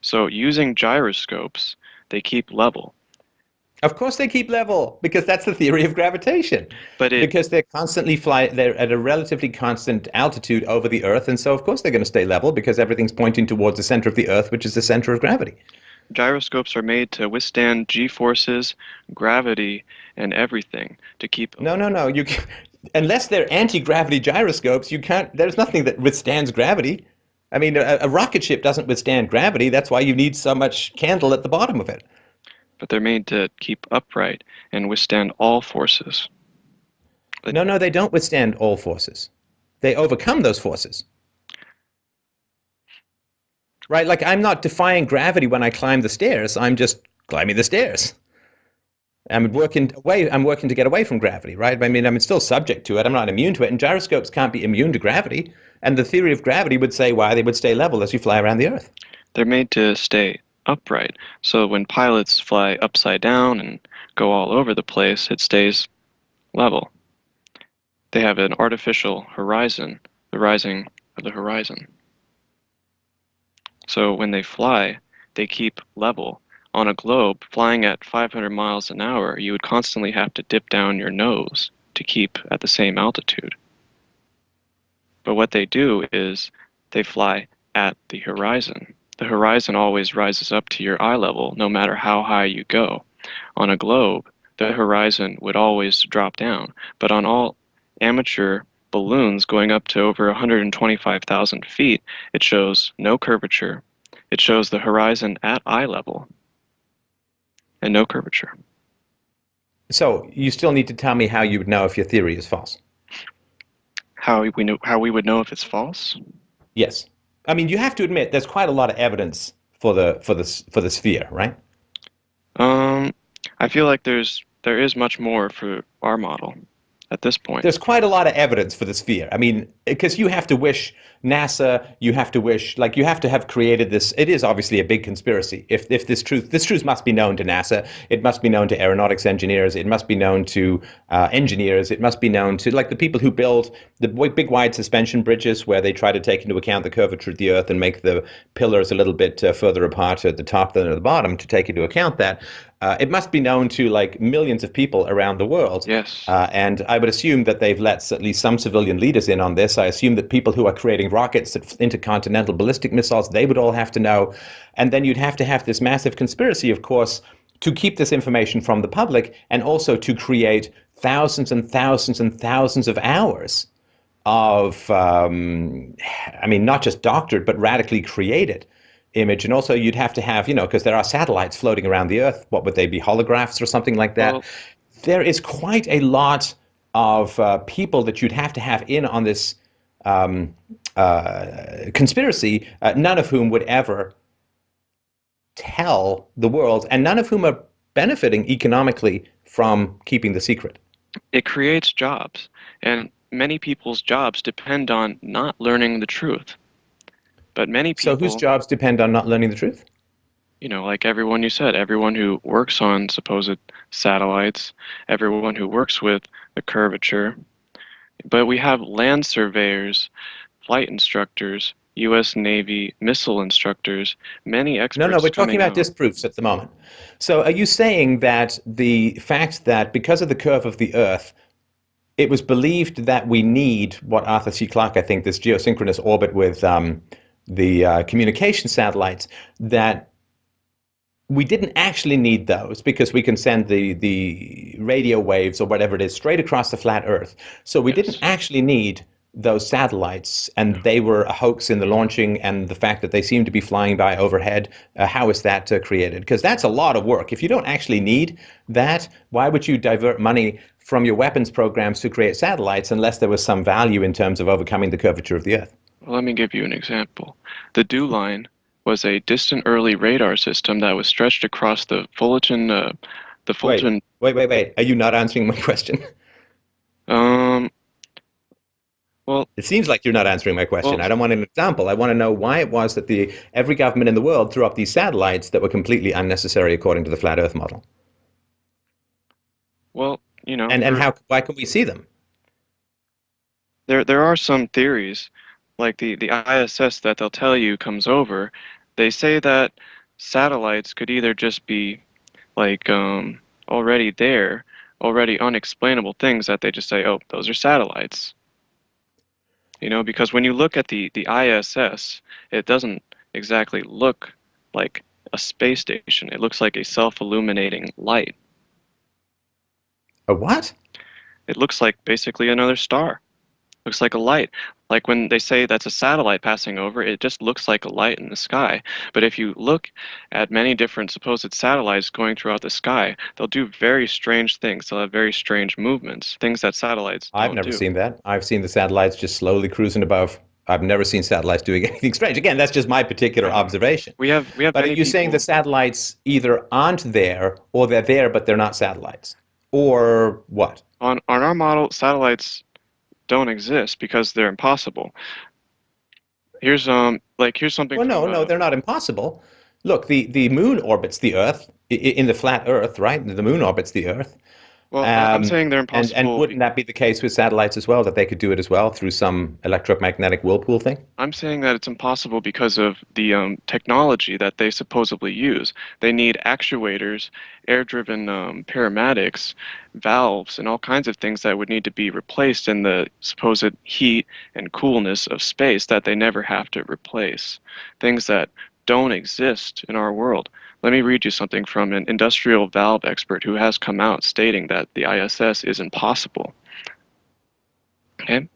So using gyroscopes, they keep level. Of course they keep level, because that's the theory of gravitation. But Because they're at a relatively constant altitude over the Earth, and so of course they're going to stay level because everything's pointing towards the center of the Earth, which is the center of gravity. gyroscopes are made to withstand g-forces, gravity, and everything to keep. No. Unless they're anti-gravity gyroscopes, you can't. There's nothing that withstands gravity. I mean, a rocket ship doesn't withstand gravity. That's why you need so much candle at the bottom of it. But they're made to keep upright and withstand all forces. No, they don't withstand all forces. They overcome those forces. Right? Like, I'm not defying gravity when I climb the stairs. I'm just climbing the stairs. I'm working to get away from gravity, right? I mean, I'm still subject to it. I'm not immune to it. And gyroscopes can't be immune to gravity. And the theory of gravity would say why they would stay level as you fly around the Earth. They're made to stay upright. So when pilots fly upside down and go all over the place, it stays level. They have an artificial horizon, the rising of the horizon. So when they fly, they keep level. On a globe, flying at 500 miles an hour, you would constantly have to dip down your nose to keep at the same altitude. But what they do is they fly at the horizon. The horizon always rises up to your eye level, no matter how high you go. On a globe, the horizon would always drop down. But on all amateur balloons going up to over 125,000 feet, it shows no curvature. It shows the horizon at eye level and no curvature. So you still need to tell me how you would know if your theory is false. How we would know if it's false? Yes. I mean, you have to admit there's quite a lot of evidence for the sphere, right? I feel like there is much more for our model at this point. There's quite a lot of evidence for the sphere. I mean, because you have to wish NASA, you have to have created this. It is obviously a big conspiracy. If this truth must be known to NASA, it must be known to aeronautics engineers, it must be known to engineers, it must be known to like the people who build the big wide suspension bridges where they try to take into account the curvature of the Earth and make the pillars a little bit further apart at the top than at the bottom to take into account that. It must be known to like millions of people around the world. Yes. And I would assume that they've let at least some civilian leaders in on this. I assume that people who are creating rockets, intercontinental ballistic missiles, they would all have to know. And then you'd have to have this massive conspiracy, of course, to keep this information from the public, and also to create thousands and thousands and thousands of hours of, not just doctored, but radically created image. And also you'd have to have, because there are satellites floating around the Earth, what would they be, holographs or something like that? Well, There is quite a lot of people that you'd have to have in on this conspiracy, none of whom would ever tell the world, and none of whom are benefiting economically from keeping the secret. it creates jobs, and many people's jobs depend on not learning the truth. But many So whose people, jobs depend on not learning the truth? like everyone you said, everyone who works on supposed satellites, everyone who works with the curvature. But we have land surveyors, flight instructors, U.S. Navy missile instructors, many No, experts we're talking coming about out. disproofs at the moment. So are you saying that the fact that because of the curve of the Earth, it was believed that we need what Arthur C. Clarke, I think, this geosynchronous orbit with the communication satellites, that we didn't actually need those because we can send the radio waves or whatever it is straight across the flat Earth. So we didn't Yes. actually need those satellites, and they were a hoax in the launching, and the fact that they seem to be flying by overhead, how is that created? Because that's a lot of work. If you don't actually need that, why would you divert money from your weapons programs to create satellites unless there was some value in terms of overcoming the curvature of the Earth? Well, let me give you an example. The Dew Line was a distant early radar system that was stretched across the Wait, Fulton. wait. Are you not answering my question? Um, well, It seems like you're not answering my question. well, I don't want an example. I want to know why it was that every government in the world threw up these satellites that were completely unnecessary according to the flat Earth model. well, And why can we see them? there are some theories, like the ISS that they'll tell you comes over. They say that satellites could either just be like already there, already unexplainable things that they just say, oh, those are satellites. Because when you look at the ISS, it doesn't exactly look like a space station. It looks like a self-illuminating light. A what? It looks like basically another star. Looks like a light. Like when they say that's a satellite passing over, it just looks like a light in the sky. But if you look at many different supposed satellites going throughout the sky, they'll do very strange things. They'll have very strange movements, things that satellites I've don't never do. seen that. I've seen the satellites just slowly cruising above. I've never seen satellites doing anything strange. Again, that's just my particular observation. We have But are many you saying the people satellites either aren't there, or they're there but they're not satellites? Or what? on our model. Satellites don't exist because they're impossible. Here's something Well, from no, they're not impossible. Look, the moon orbits the Earth in the flat Earth, right? The moon orbits the Earth. well, I'm saying they're And impossible. wouldn't that be the case with satellites as well, that they could do it as well through some electromagnetic whirlpool thing? I'm saying that it's impossible because of the technology that they supposedly use. They need actuators, air-driven paramedics, valves, and all kinds of things that would need to be replaced in the supposed heat and coolness of space that they never have to replace. Things that don't exist in our world. Let me read you something from an industrial valve expert who has come out stating that the ISS is impossible. Okay?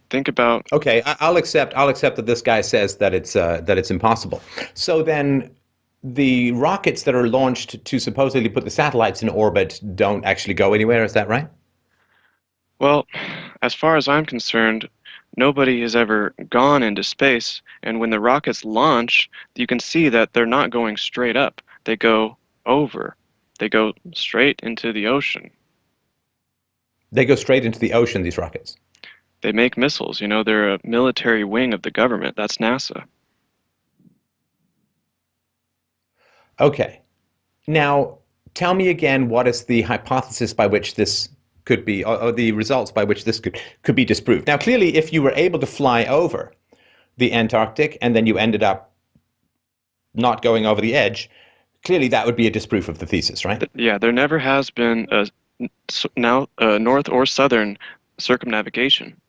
Think about. Okay, I'll accept. I'll accept that this guy says that it's impossible. So then, the rockets that are launched to supposedly put the satellites in orbit don't actually go anywhere. Is that right? Well, as far as I'm concerned, nobody has ever gone into space, and when the rockets launch, you can see that they're not going straight up. They go over. They go straight into the ocean. They go straight into the ocean. These rockets. They make missiles. They're a military wing of the government. That's NASA. Okay. Now, tell me again, what is the hypothesis by which this could be, or the results by which this could be disproved? Now, clearly, if you were able to fly over the Antarctic and then you ended up not going over the edge, clearly that would be a disproof of the thesis, right? Yeah, there never has been a north or southern circumnavigation.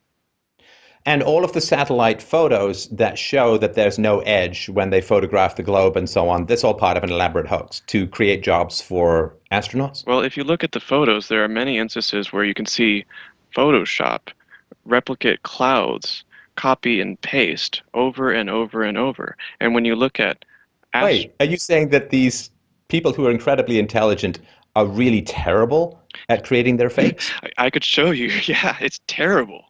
And all of the satellite photos that show that there's no edge when they photograph the globe and so on, that's all part of an elaborate hoax to create jobs for astronauts? Well, if you look at the photos, there are many instances where you can see Photoshop, replicate clouds, copy and paste over and over and over. And when you look at ast- Wait, are you saying that these people who are incredibly intelligent are really terrible at creating their fakes? I could show you. Yeah, it's terrible.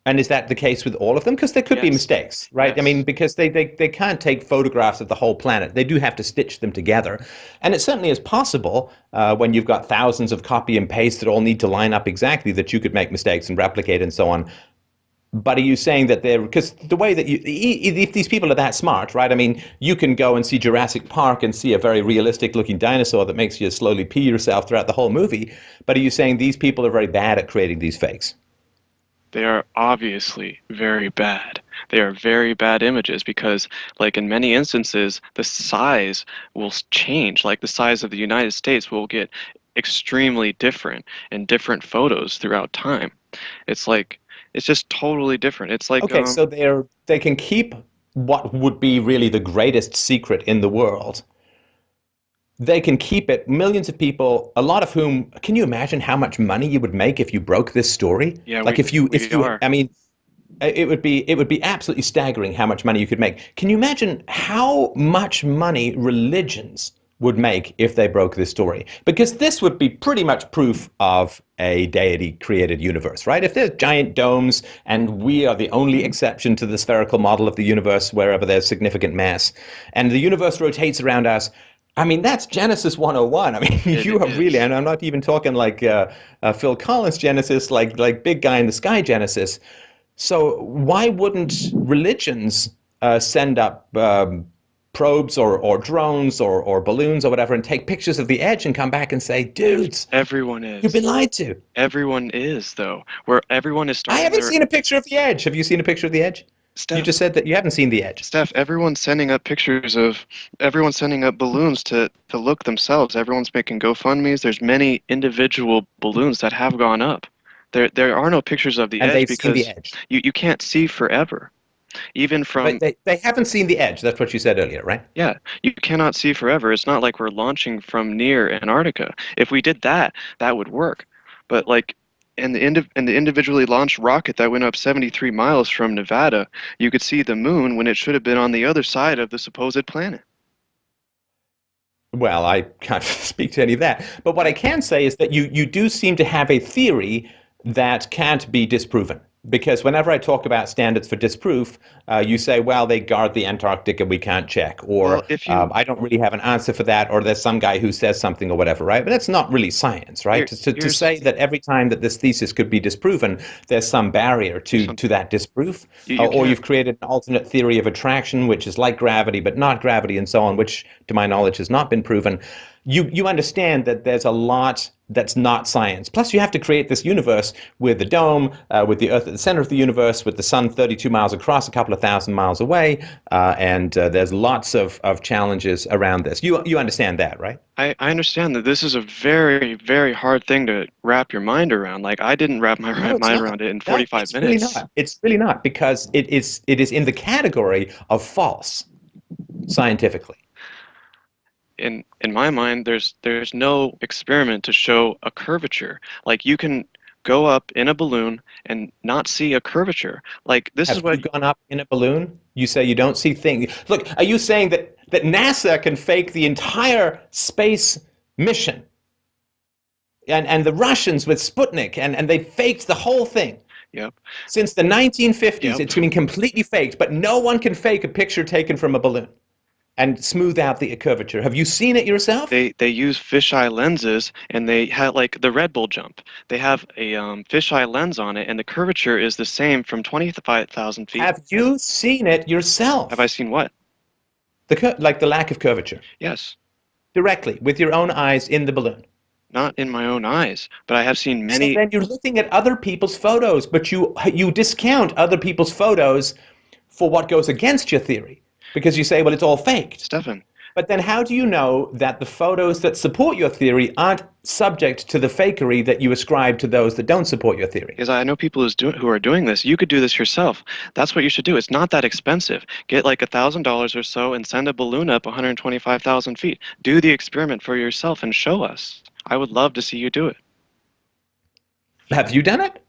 And is that the case with all of them? Because there could be Yes. mistakes, right? I Yes. mean, because they can't take photographs of the whole planet. They do have to stitch them together. And it certainly is possible when you've got thousands of copy and paste that all need to line up exactly that you could make mistakes and replicate and so on. But are you saying that they're, because the way that if these people are that smart, right? I mean, you can go and see Jurassic Park and see a very realistic looking dinosaur that makes you slowly pee yourself throughout the whole movie. But are you saying these people are very bad at creating these fakes? They are obviously very bad. They are very bad images because, like in many instances, the size will change. Like the size of the United States will get extremely different in different photos throughout time. It's like it's just totally different. It's like Okay, so they can keep what would be really the greatest secret in the world. They can keep it. Millions of people, a lot of whom, can you imagine how much money you would make if you broke this story? yeah, Like we are. I mean, it would be absolutely staggering how much money you could make. Can you imagine how much money religions would make if they broke this story? Because this would be pretty much proof of a deity created universe, right? If there's giant domes and we are the only exception to the spherical model of the universe wherever there's significant mass, and the universe rotates around us, I mean, that's Genesis 101. I mean, you are really, and I'm not even talking like Phil Collins Genesis, like big guy in the sky Genesis. So why wouldn't religions send up probes or drones or balloons or whatever and take pictures of the edge and come back and say, dudes, Everyone you've is. been lied to. Everyone is though. Where everyone is I starting haven't their seen a picture of the edge. Have you seen a picture of the edge? You Steph. just said that you haven't seen the edge. Steph, everyone's sending up pictures of everyone's sending up balloons to look themselves. Everyone's making GoFundMe's. There's many individual balloons that have gone up. There are no pictures of the And edge they've seen the because edge. you can't see forever. Even But from they haven't seen the edge. That's what you said earlier, right? yeah, you cannot see forever. It's not like we're launching from near Antarctica. If we did that, that would work. But like in the individually launched rocket that went up 73 miles from Nevada, you could see the moon when it should have been on the other side of the supposed planet. Well, I can't speak to any of that. But what I can say is that you do seem to have a theory that can't be disproven. Because whenever I talk about standards for disproof, you say, well, they guard the Antarctic and we can't check. Well, Or if you I don't really have an answer for that. Or there's some guy who says something or whatever, right? But that's not really science, right? here, To here's say that every time that this thesis could be disproven, there's some barrier to that disproof. you Or can't you've created an alternate theory of attraction, which is like gravity, but not gravity and so on, which to my knowledge has not been proven. You understand that there's a lot that's not science. Plus, you have to create this universe with the dome, with the Earth at the center of the universe, with the sun 32 miles across, a couple of thousand miles away, and there's lots of challenges around this. You understand that, right? I understand that this is a very, very hard thing to wrap your mind around. Like I didn't wrap my No, it's mind not. around it in No, 45 it's really minutes. not. It's really not because it is in the category of false scientifically. In my mind, there's no experiment to show a curvature. Like you can go up in a balloon and not see a curvature. Like this is Have what you gone up in a balloon? You say you don't see things. Look, are you saying that NASA can fake the entire space mission? And the Russians with Sputnik, and they faked the whole thing. Yep. Since the 1950s, Yep. it's been completely faked, but no one can fake a picture taken from a balloon and smooth out the curvature. Have you seen it yourself? They use fisheye lenses, and they had like the Red Bull jump. They have a fisheye lens on it, and the curvature is the same from 25,000 feet. Have you seen it yourself? Have I seen what? Like the lack of curvature, Yes. directly with your own eyes in the balloon. Not in my own eyes, but I have seen So many. then you're looking at other people's photos, but you discount other people's photos for what goes against your theory because you say, well, it's all faked. Stefan, But then how do you know that the photos that support your theory aren't subject to the fakery that you ascribe to those that don't support your theory? Because I know people who are doing this. You could do this yourself. That's what you should do. It's not that expensive. Get like $1,000 or so and send a balloon up 125,000 feet. Do the experiment for yourself and show us. I would love to see you do it. Have you done it?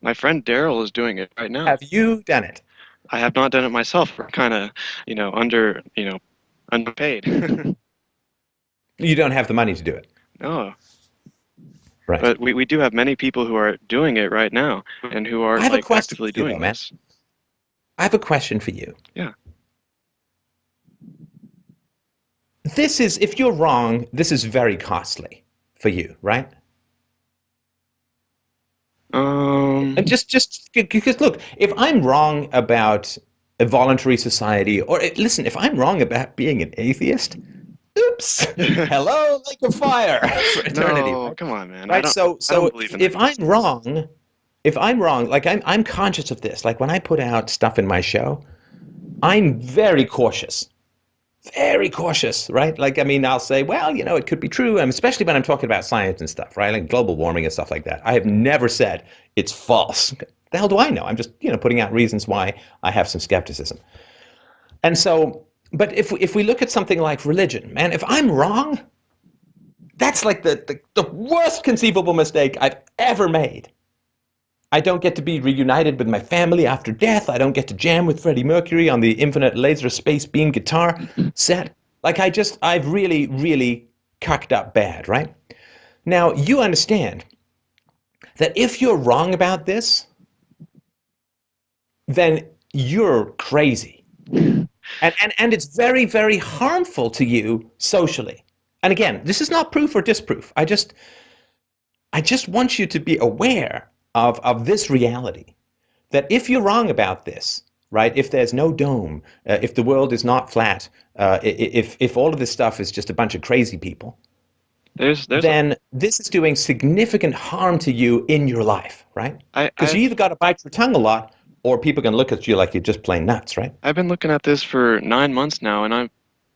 My friend Daryl is doing it right now. Have you done it? I have not done it myself. We're kind of, underpaid. You don't have the money to do it. No. Right. But we do have many people who are doing it right now and who are I have a like question actively for you, doing though, man. this. I have a question for you. Yeah. This is, if you're wrong, this is very costly for you, right? And just because look, if I'm wrong about a voluntary society, or listen, if I'm wrong about being an atheist, oops, hello, lake of fire for eternity. No, Right? come on, man. Right. I don't believe in If that. I'm wrong, like I'm conscious of this. Like when I put out stuff in my show, I'm very cautious. Very cautious, right? Like, I mean, I'll say, well, it could be true, and especially when I'm talking about science and stuff, right? Like global warming and stuff like that. I have never said it's false. The hell do I know? I'm just, putting out reasons why I have some skepticism. And so, but if we look at something like religion, man, if I'm wrong, that's like the worst conceivable mistake I've ever made. I don't get to be reunited with my family after death. I don't get to jam with Freddie Mercury on the Infinite Laser Space Beam guitar set. Like I've really, really cucked up bad, right? Now, you understand that if you're wrong about this, then you're crazy. And it's very, very harmful to you socially. And again, this is not proof or disproof. I just want you to be aware of this reality, that if you're wrong about this, right, if there's no dome, if the world is not flat, if all of this stuff is just a bunch of crazy people, then this is doing significant harm to you in your life, right? Because you either got to bite your tongue a lot, or people can look at you like you're just plain nuts, right? I've been looking at this for 9 months now, and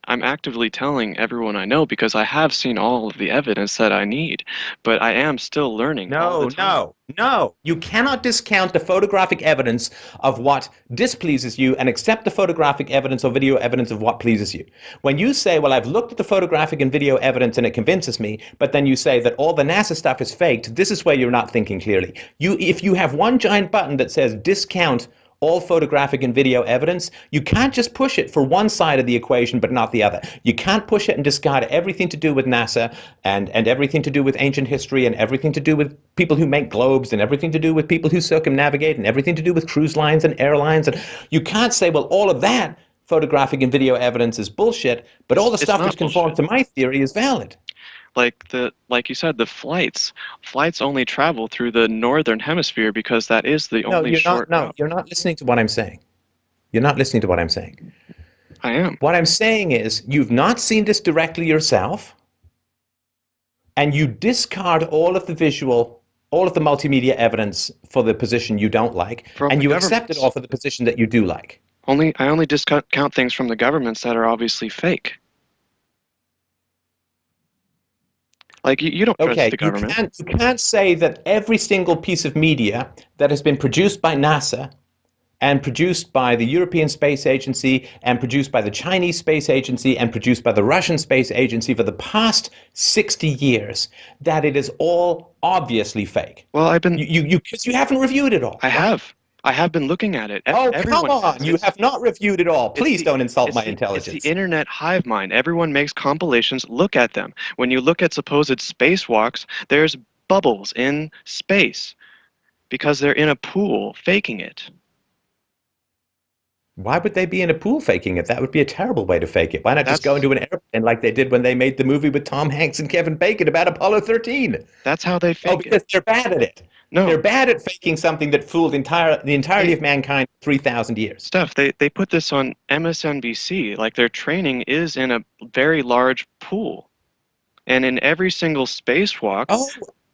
I'm actively telling everyone I know because I have seen all of the evidence that I need, but I am still learning all the time. No. You cannot discount the photographic evidence of what displeases you and accept the photographic evidence or video evidence of what pleases you. When you say, well, I've looked at the photographic and video evidence and it convinces me, but then you say that all the NASA stuff is faked, this is where you're not thinking clearly. If you have one giant button that says discount all photographic and video evidence, you can't just push it for one side of the equation but not the other. You can't push it and discard everything to do with NASA and everything to do with ancient history and everything to do with people who make globes and everything to do with people who circumnavigate and everything to do with cruise lines and airlines. And you can't say, well, all of that photographic and video evidence is bullshit, but all the stuff which conforms to my theory is valid. Like you said, the flights only travel through the northern hemisphere because that is the only short route. No, you're not listening to what I'm saying. You're not listening to what I'm saying. I am. What I'm saying is you've not seen this directly yourself, and you discard all of the visual, all of the multimedia evidence for the position you don't like, and you accept it all for the position that you do like. I only discount things from the governments that are obviously fake. Like, you don't trust the government. You can't say that every single piece of media that has been produced by NASA and produced by the European Space Agency and produced by the Chinese Space Agency and produced by the Russian Space Agency for the past 60 years, that it is all obviously fake. Well, because you haven't reviewed it all. I have been looking at it. Oh, come on. You have not reviewed it all. Please don't insult my intelligence. It's the internet hive mind. Everyone makes compilations. Look at them. When you look at supposed spacewalks, there's bubbles in space because they're in a pool faking it. Why would they be in a pool faking it? That would be a terrible way to fake it. Why not just go into an airplane like they did when they made the movie with Tom Hanks and Kevin Bacon about Apollo 13? That's how they fake it. Oh, because they're bad at it. No. They're bad at faking something that fooled the entirety of mankind for 3,000 years. Steph, they put this on MSNBC. Like, their training is in a very large pool. And in every single spacewalk... Oh,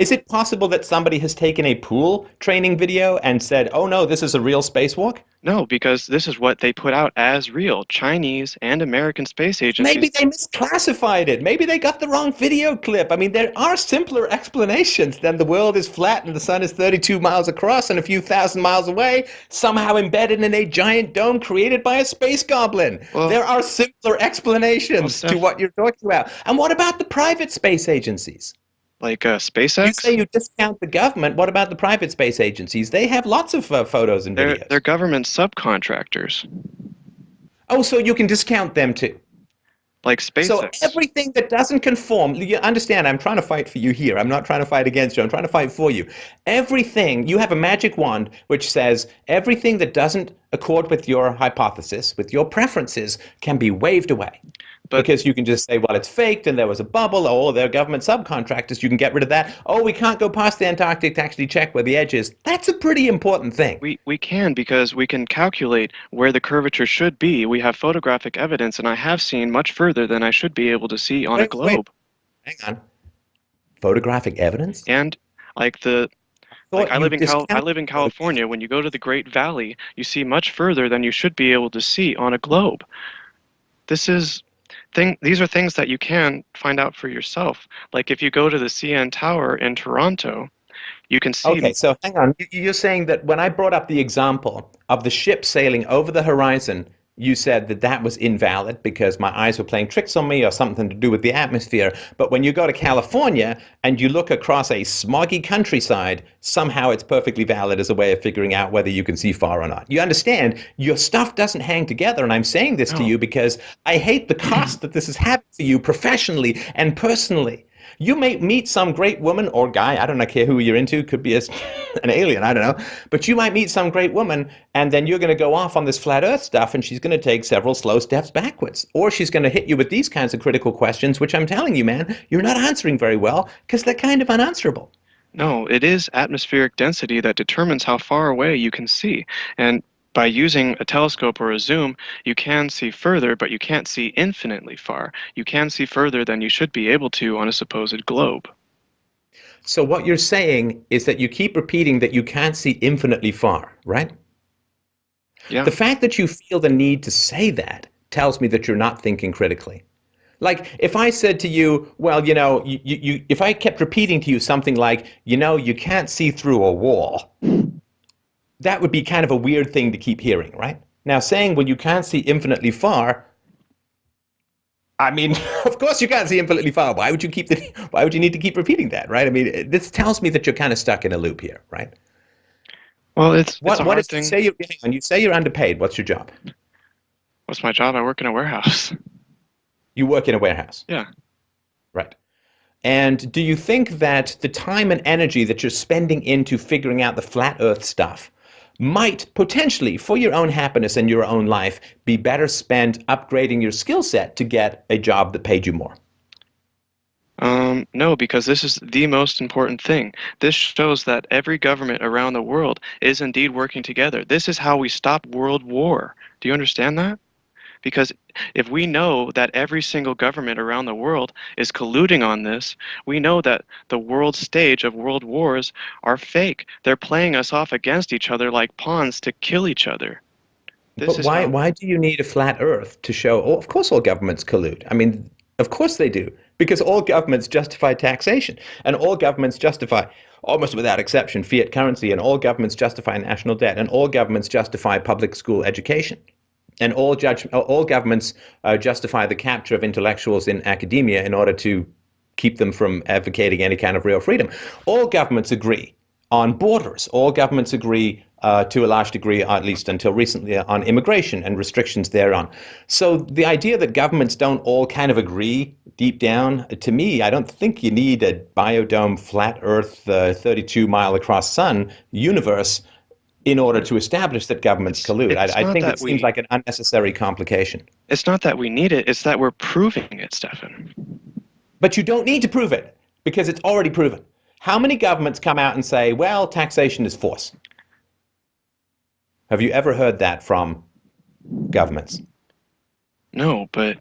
Is it possible that somebody has taken a pool training video and said, oh no, this is a real spacewalk? No, because this is what they put out as real. Chinese and American space Maybe agencies. they misclassified it. Maybe they got the wrong video clip. I mean, there are simpler explanations than the world is flat and the sun is 32 miles across and a few thousand miles away, somehow embedded in a giant dome created by a space goblin. Well, There are simpler explanations to Steph, what you're talking about. And what about the private space agencies? like You say SpaceX, you discount the government. What about the private space agencies? They have lots of photos and they're videos. government subcontractors, Oh, so you can discount them too. like So SpaceX. everything that doesn't conform, you understand, I'm trying to fight for you here. I'm not trying to fight against you. I'm trying to fight for you. Everything, you have a magic wand which says everything that doesn't accord with your hypothesis, with your preferences, can be waved away. But Because you can just say, well, it's faked and there was a bubble, or they're government subcontractors. You can get rid of that. Oh, we can't go past the Antarctic to actually check where the edge is. That's a pretty important thing. we can because we can calculate where the curvature should be. We have photographic evidence, and I have seen much further than I should be able to see on a Wait, globe. hang on. Photographic evidence? And like the like Thought you I discounted live in photograph- California. When you go to the Great Valley, you see much further than you should be able to see on a globe. These are things that you can find out for yourself. Like if you go to the CN Tower in Toronto, you can see. Okay, so hang on. You're saying that when I brought up the example of the ship sailing over the horizon, you said that that was invalid because my eyes were playing tricks on me or something to do with the atmosphere. But when you go to California and you look across a smoggy countryside, somehow it's perfectly valid as a way of figuring out whether you can see far or not. You understand? Your stuff doesn't hang together. And I'm saying this to No. you because I hate the cost that this is having for you professionally and personally. You may meet some great woman or guy, I don't care who you're into, could be an alien, I don't know, but you might meet some great woman and then you're going to go off on this flat earth stuff and she's going to take several slow steps backwards. Or she's going to hit you with these kinds of critical questions, which I'm telling you, man, you're not answering very well because they're kind of unanswerable. No, it is atmospheric density that determines how far away you can see. And by using a telescope or a zoom, you can see further, but you can't see infinitely far. You can see further than you should be able to on a supposed globe. So what you're saying is that you keep repeating that you can't see infinitely far, right? Yeah. The fact that you feel the need to say that tells me that you're not thinking critically. Like if I said to you, well, if I kept repeating to you something like, you can't see through a wall, that would be kind of a weird thing to keep hearing, right? Now saying, well, you can't see infinitely far, I mean, of course you can't see infinitely far. Why would you need to keep repeating that, right? I mean, this tells me that you're kind of stuck in a loop here, right? Well, it's a What hard is thing. when you say you're underpaid, what's your job? What's my job? I work in a warehouse. You work in a warehouse. Yeah. Right. And do you think that the time and energy that you're spending into figuring out the flat earth stuff might potentially, for your own happiness and your own life, be better spent upgrading your skill set to get a job that paid you more? No, because this is the most important thing. This shows that every government around the world is indeed working together. This is how we stop world war. Do you understand that? Because if we know that every single government around the world is colluding on this, we know that the world stage of world wars are fake. They're playing us off against each other like pawns to kill each other. But why do you need a flat earth to show, oh, of course all governments collude. I mean, of course they do. Because all governments justify taxation. And all governments justify, almost without exception, fiat currency. And all governments justify national debt. And all governments justify public school education. And all governments justify the capture of intellectuals in academia in order to keep them from advocating any kind of real freedom. All governments agree on borders. All governments agree to a large degree, at least until recently, on immigration and restrictions thereon. So the idea that governments don't all kind of agree deep down, to me, I don't think you need a biodome, flat Earth, 32-mile across sun universe in order to establish that governments collude. I think it seems like an unnecessary complication. It's not that we need it, it's that we're proving it, Stefan. But you don't need to prove it, because it's already proven. How many governments come out and say, well, taxation is force? Have you ever heard that from governments? No, but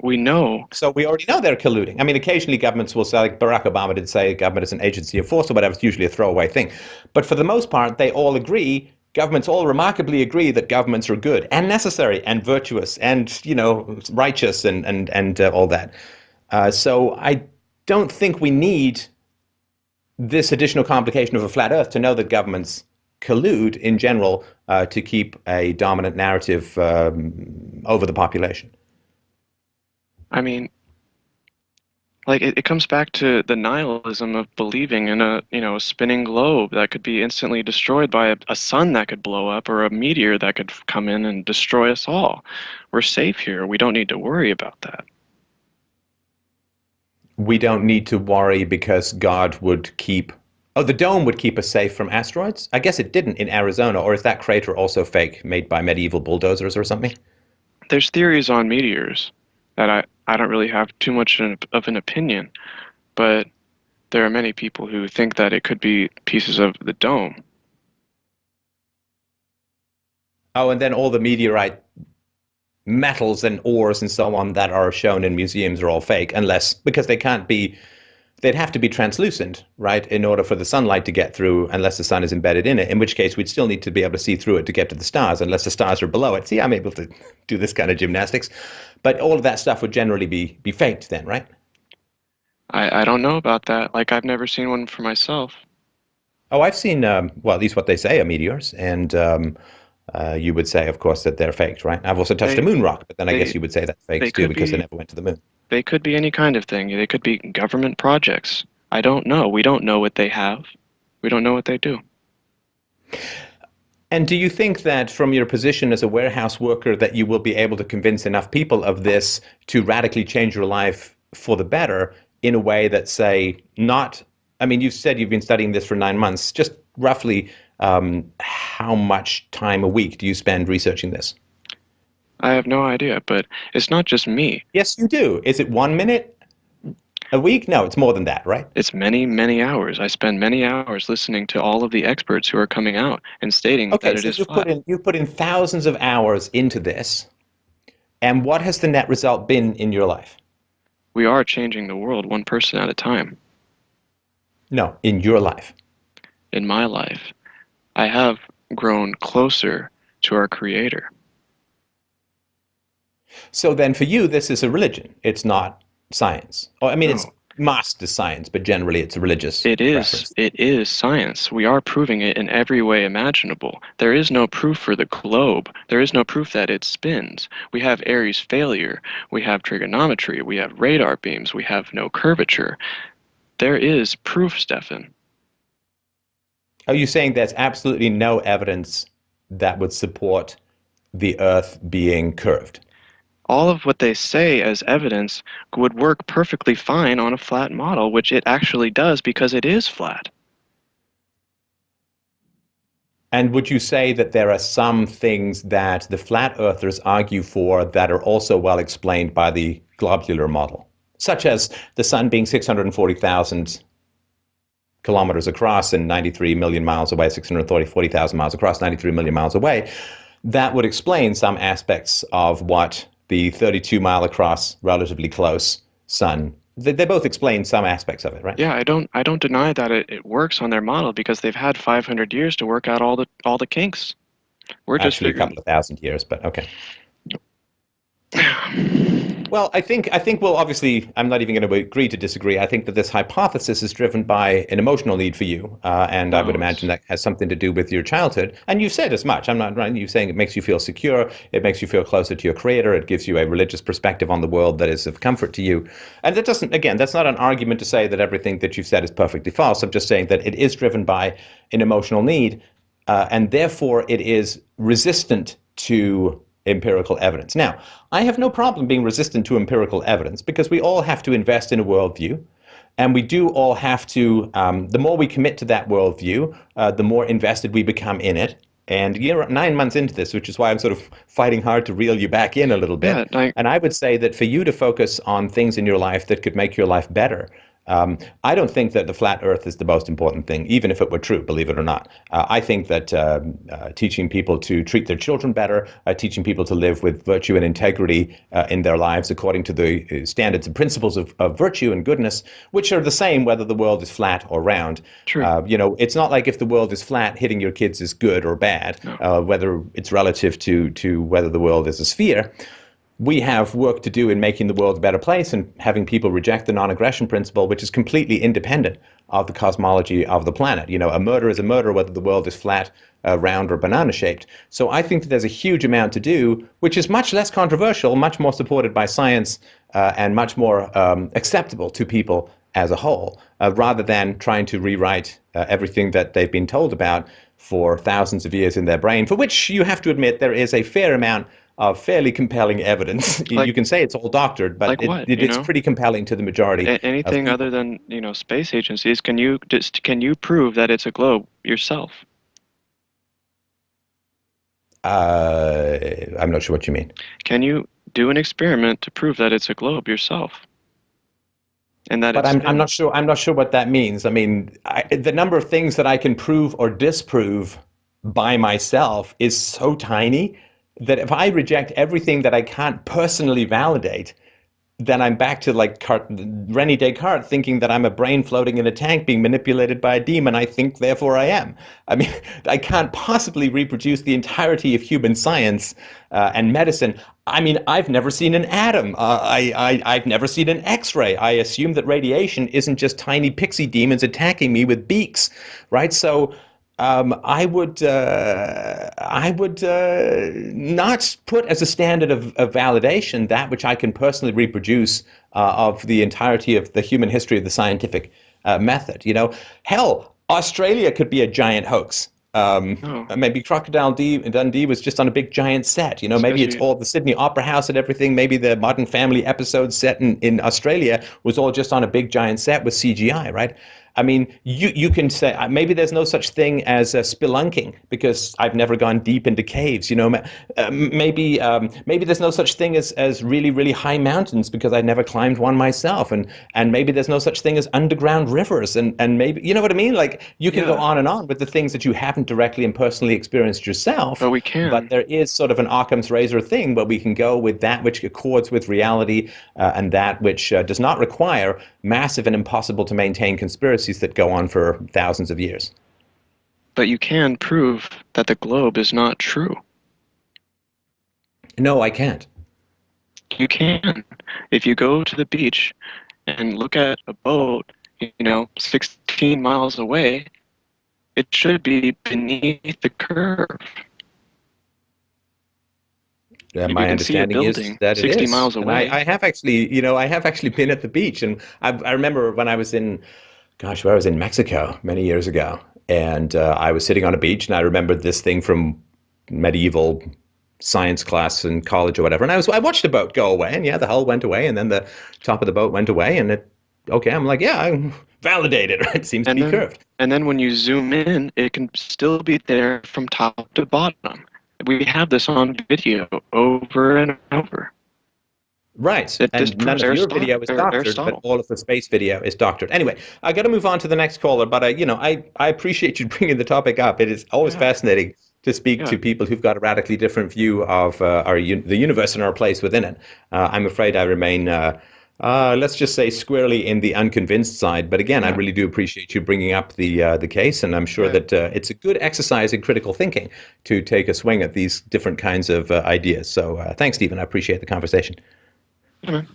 We know. So we already know they're colluding. I mean, occasionally governments will say, like Barack Obama did say, government is an agency of force or whatever. It's usually a throwaway thing. But for the most part, they all agree, governments all remarkably agree that governments are good and necessary and virtuous and, righteous and all that. So I don't think we need this additional complication of a flat Earth to know that governments collude in general to keep a dominant narrative over the population. I mean, like it comes back to the nihilism of believing in a spinning globe that could be instantly destroyed by a sun that could blow up or a meteor that could come in and destroy us all. We're safe here. We don't need to worry about that. We don't need to worry because God would keep... Oh, the dome would keep us safe from asteroids? I guess it didn't in Arizona, or is that crater also fake, made by medieval bulldozers or something? There's theories on meteors that I don't really have too much of an opinion, but there are many people who think that it could be pieces of the dome. Oh, and then all the meteorite metals and ores and so on that are shown in museums are all fake, because they'd have to be translucent, right, in order for the sunlight to get through, unless the sun is embedded in it, in which case we'd still need to be able to see through it to get to the stars, unless the stars are below it. See, I'm able to do this kind of gymnastics. But all of that stuff would generally be faked then, right? I don't know about that. Like, I've never seen one for myself. Oh, I've seen, well, at least what they say are meteors, and you would say, of course, that they're faked, right? I've also touched a moon rock, but then I guess you would say that's faked too, because they never went to the moon. They could be any kind of thing. They could be government projects. I don't know. We don't know what they have. We don't know what they do. And do you think that from your position as a warehouse worker that you will be able to convince enough people of this to radically change your life for the better in a way that, say, not... I mean, you've said you've been studying this for 9 months. Just roughly how much time a week do you spend researching this? I have no idea, but it's not just me. Yes, you do. Is it 1 minute a week? No, it's more than that, right? It's many, many hours. I spend many hours listening to all of the experts who are coming out and stating that it is flat. You put in thousands of hours into this, and what has the net result been in your life? We are changing the world one person at a time. No, in your life. In my life, I have grown closer to our Creator. So then for you, this is a religion. It's not science. Oh, I mean, No. It's masked as science, but generally it's a religious It is. reference. It is science. We are proving it in every way imaginable. There is no proof for the globe. There is no proof that it spins. We have Airy's failure. We have trigonometry. We have radar beams. We have no curvature. There is proof, Stefan. Are you saying there's absolutely no evidence that would support the Earth being curved? All of what they say as evidence would work perfectly fine on a flat model, which it actually does because it is flat. And would you say that there are some things that the flat earthers argue for that are also well explained by the globular model, such as the sun being 640,000 kilometers across and 93 million miles away, 640,000 miles across, 93 million miles away? That would explain some aspects of what the 32-mile across, relatively close sun. They both explain some aspects of it, right? Yeah, I don't deny that it works on their model because they've had 500 years to work out all the kinks. We're just Actually, a couple of thousand years, but okay. Well, I think we'll obviously, I'm not even going to agree to disagree. I think that this hypothesis is driven by an emotional need for you, and I would imagine that has something to do with your childhood. And you've said as much. I'm not right. You're saying it makes you feel secure. It makes you feel closer to your Creator. It gives you a religious perspective on the world that is of comfort to you. And that doesn't, again, that's not an argument to say that everything that you've said is perfectly false. I'm just saying that it is driven by an emotional need, and therefore it is resistant to empirical evidence. Now, I have no problem being resistant to empirical evidence because we all have to invest in a worldview, and we do all have to, the more we commit to that worldview, the more invested we become in it. And you're 9 months into this, which is why I'm sort of fighting hard to reel you back in a little bit. Yeah, and I would say that for you to focus on things in your life that could make your life better, I don't think that the flat Earth is the most important thing, even if it were true, believe it or not. I think that teaching people to treat their children better, teaching people to live with virtue and integrity in their lives according to the standards and principles of virtue and goodness, which are the same whether the world is flat or round. True. It's not like if the world is flat, hitting your kids is good or bad, No. whether it's relative to whether the world is a sphere. We have work to do in making the world a better place and having people reject the non-aggression principle, which is completely independent of the cosmology of the planet. A murder is a murder, whether the world is flat, round, or banana-shaped. So I think that there's a huge amount to do, which is much less controversial, much more supported by science, and much more acceptable to people as a whole, rather than trying to rewrite everything that they've been told about for thousands of years in their brain, for which you have to admit there is a fair amount of fairly compelling evidence. You can say it's all doctored, but Like what, it's pretty compelling to the majority of Anything people. other than, space agencies, can you prove that it's a globe yourself? I'm not sure what you mean. Can you do an experiment to prove that it's a globe yourself? And that But it's I'm not sure. I'm not sure what that means. I mean, the number of things that I can prove or disprove by myself is so tiny that if I reject everything that I can't personally validate, then I'm back to like René Descartes thinking that I'm a brain floating in a tank being manipulated by a demon. I think, therefore I am. I mean, I can't possibly reproduce the entirety of human science and medicine. I mean, I've never seen an atom. I've never seen an X-ray. I assume that radiation isn't just tiny pixie demons attacking me with beaks, right? So I would not put as a standard of validation that which I can personally reproduce of the entirety of the human history of the scientific method. Hell, Australia could be a giant hoax. Maybe Crocodile Dundee was just on a big giant set. Maybe it's Especially, all the Sydney Opera House and everything. Maybe the Modern Family episode set in Australia was all just on a big giant set with CGI, right? I mean, you can say maybe there's no such thing as spelunking because I've never gone deep into caves. Maybe there's no such thing as really, really high mountains because I never climbed one myself, and maybe there's no such thing as underground rivers, and maybe you know what I mean. Like you can go on and on with the things that you haven't directly and personally experienced yourself. but we can. But there is sort of an Occam's razor thing where we can go with that which accords with reality and that which does not require massive and impossible to maintain conspiracies that go on for thousands of years. But you can prove that the globe is not true. No, I can't. You can. If you go to the beach and look at a boat, 16 miles away, it should be beneath the curve. My understanding is that it 60 is. miles And away. I have actually been at the beach, and I remember when I was in, where I was in Mexico many years ago, and I was sitting on a beach, and I remembered this thing from medieval science class in college or whatever, and I watched a boat go away, and the hull went away, and then the top of the boat went away, and I'm like, I validated, right? It seems to be curved. And then when you zoom in, it can still be there from top to bottom. We have this on video over and over. Right, It and none of your video is doctored, but Aristotle. all of the space video is doctored. Anyway, I got to move on to the next caller, but I appreciate you bringing the topic up. It is always fascinating to speak to people who've got a radically different view of the universe and our place within it. I'm afraid I remain, let's just say, squarely in the unconvinced side. But again, I really do appreciate you bringing up the case, and I'm sure that it's a good exercise in critical thinking to take a swing at these different kinds of ideas. So thanks, Stephen. I appreciate the conversation. Yeah, man.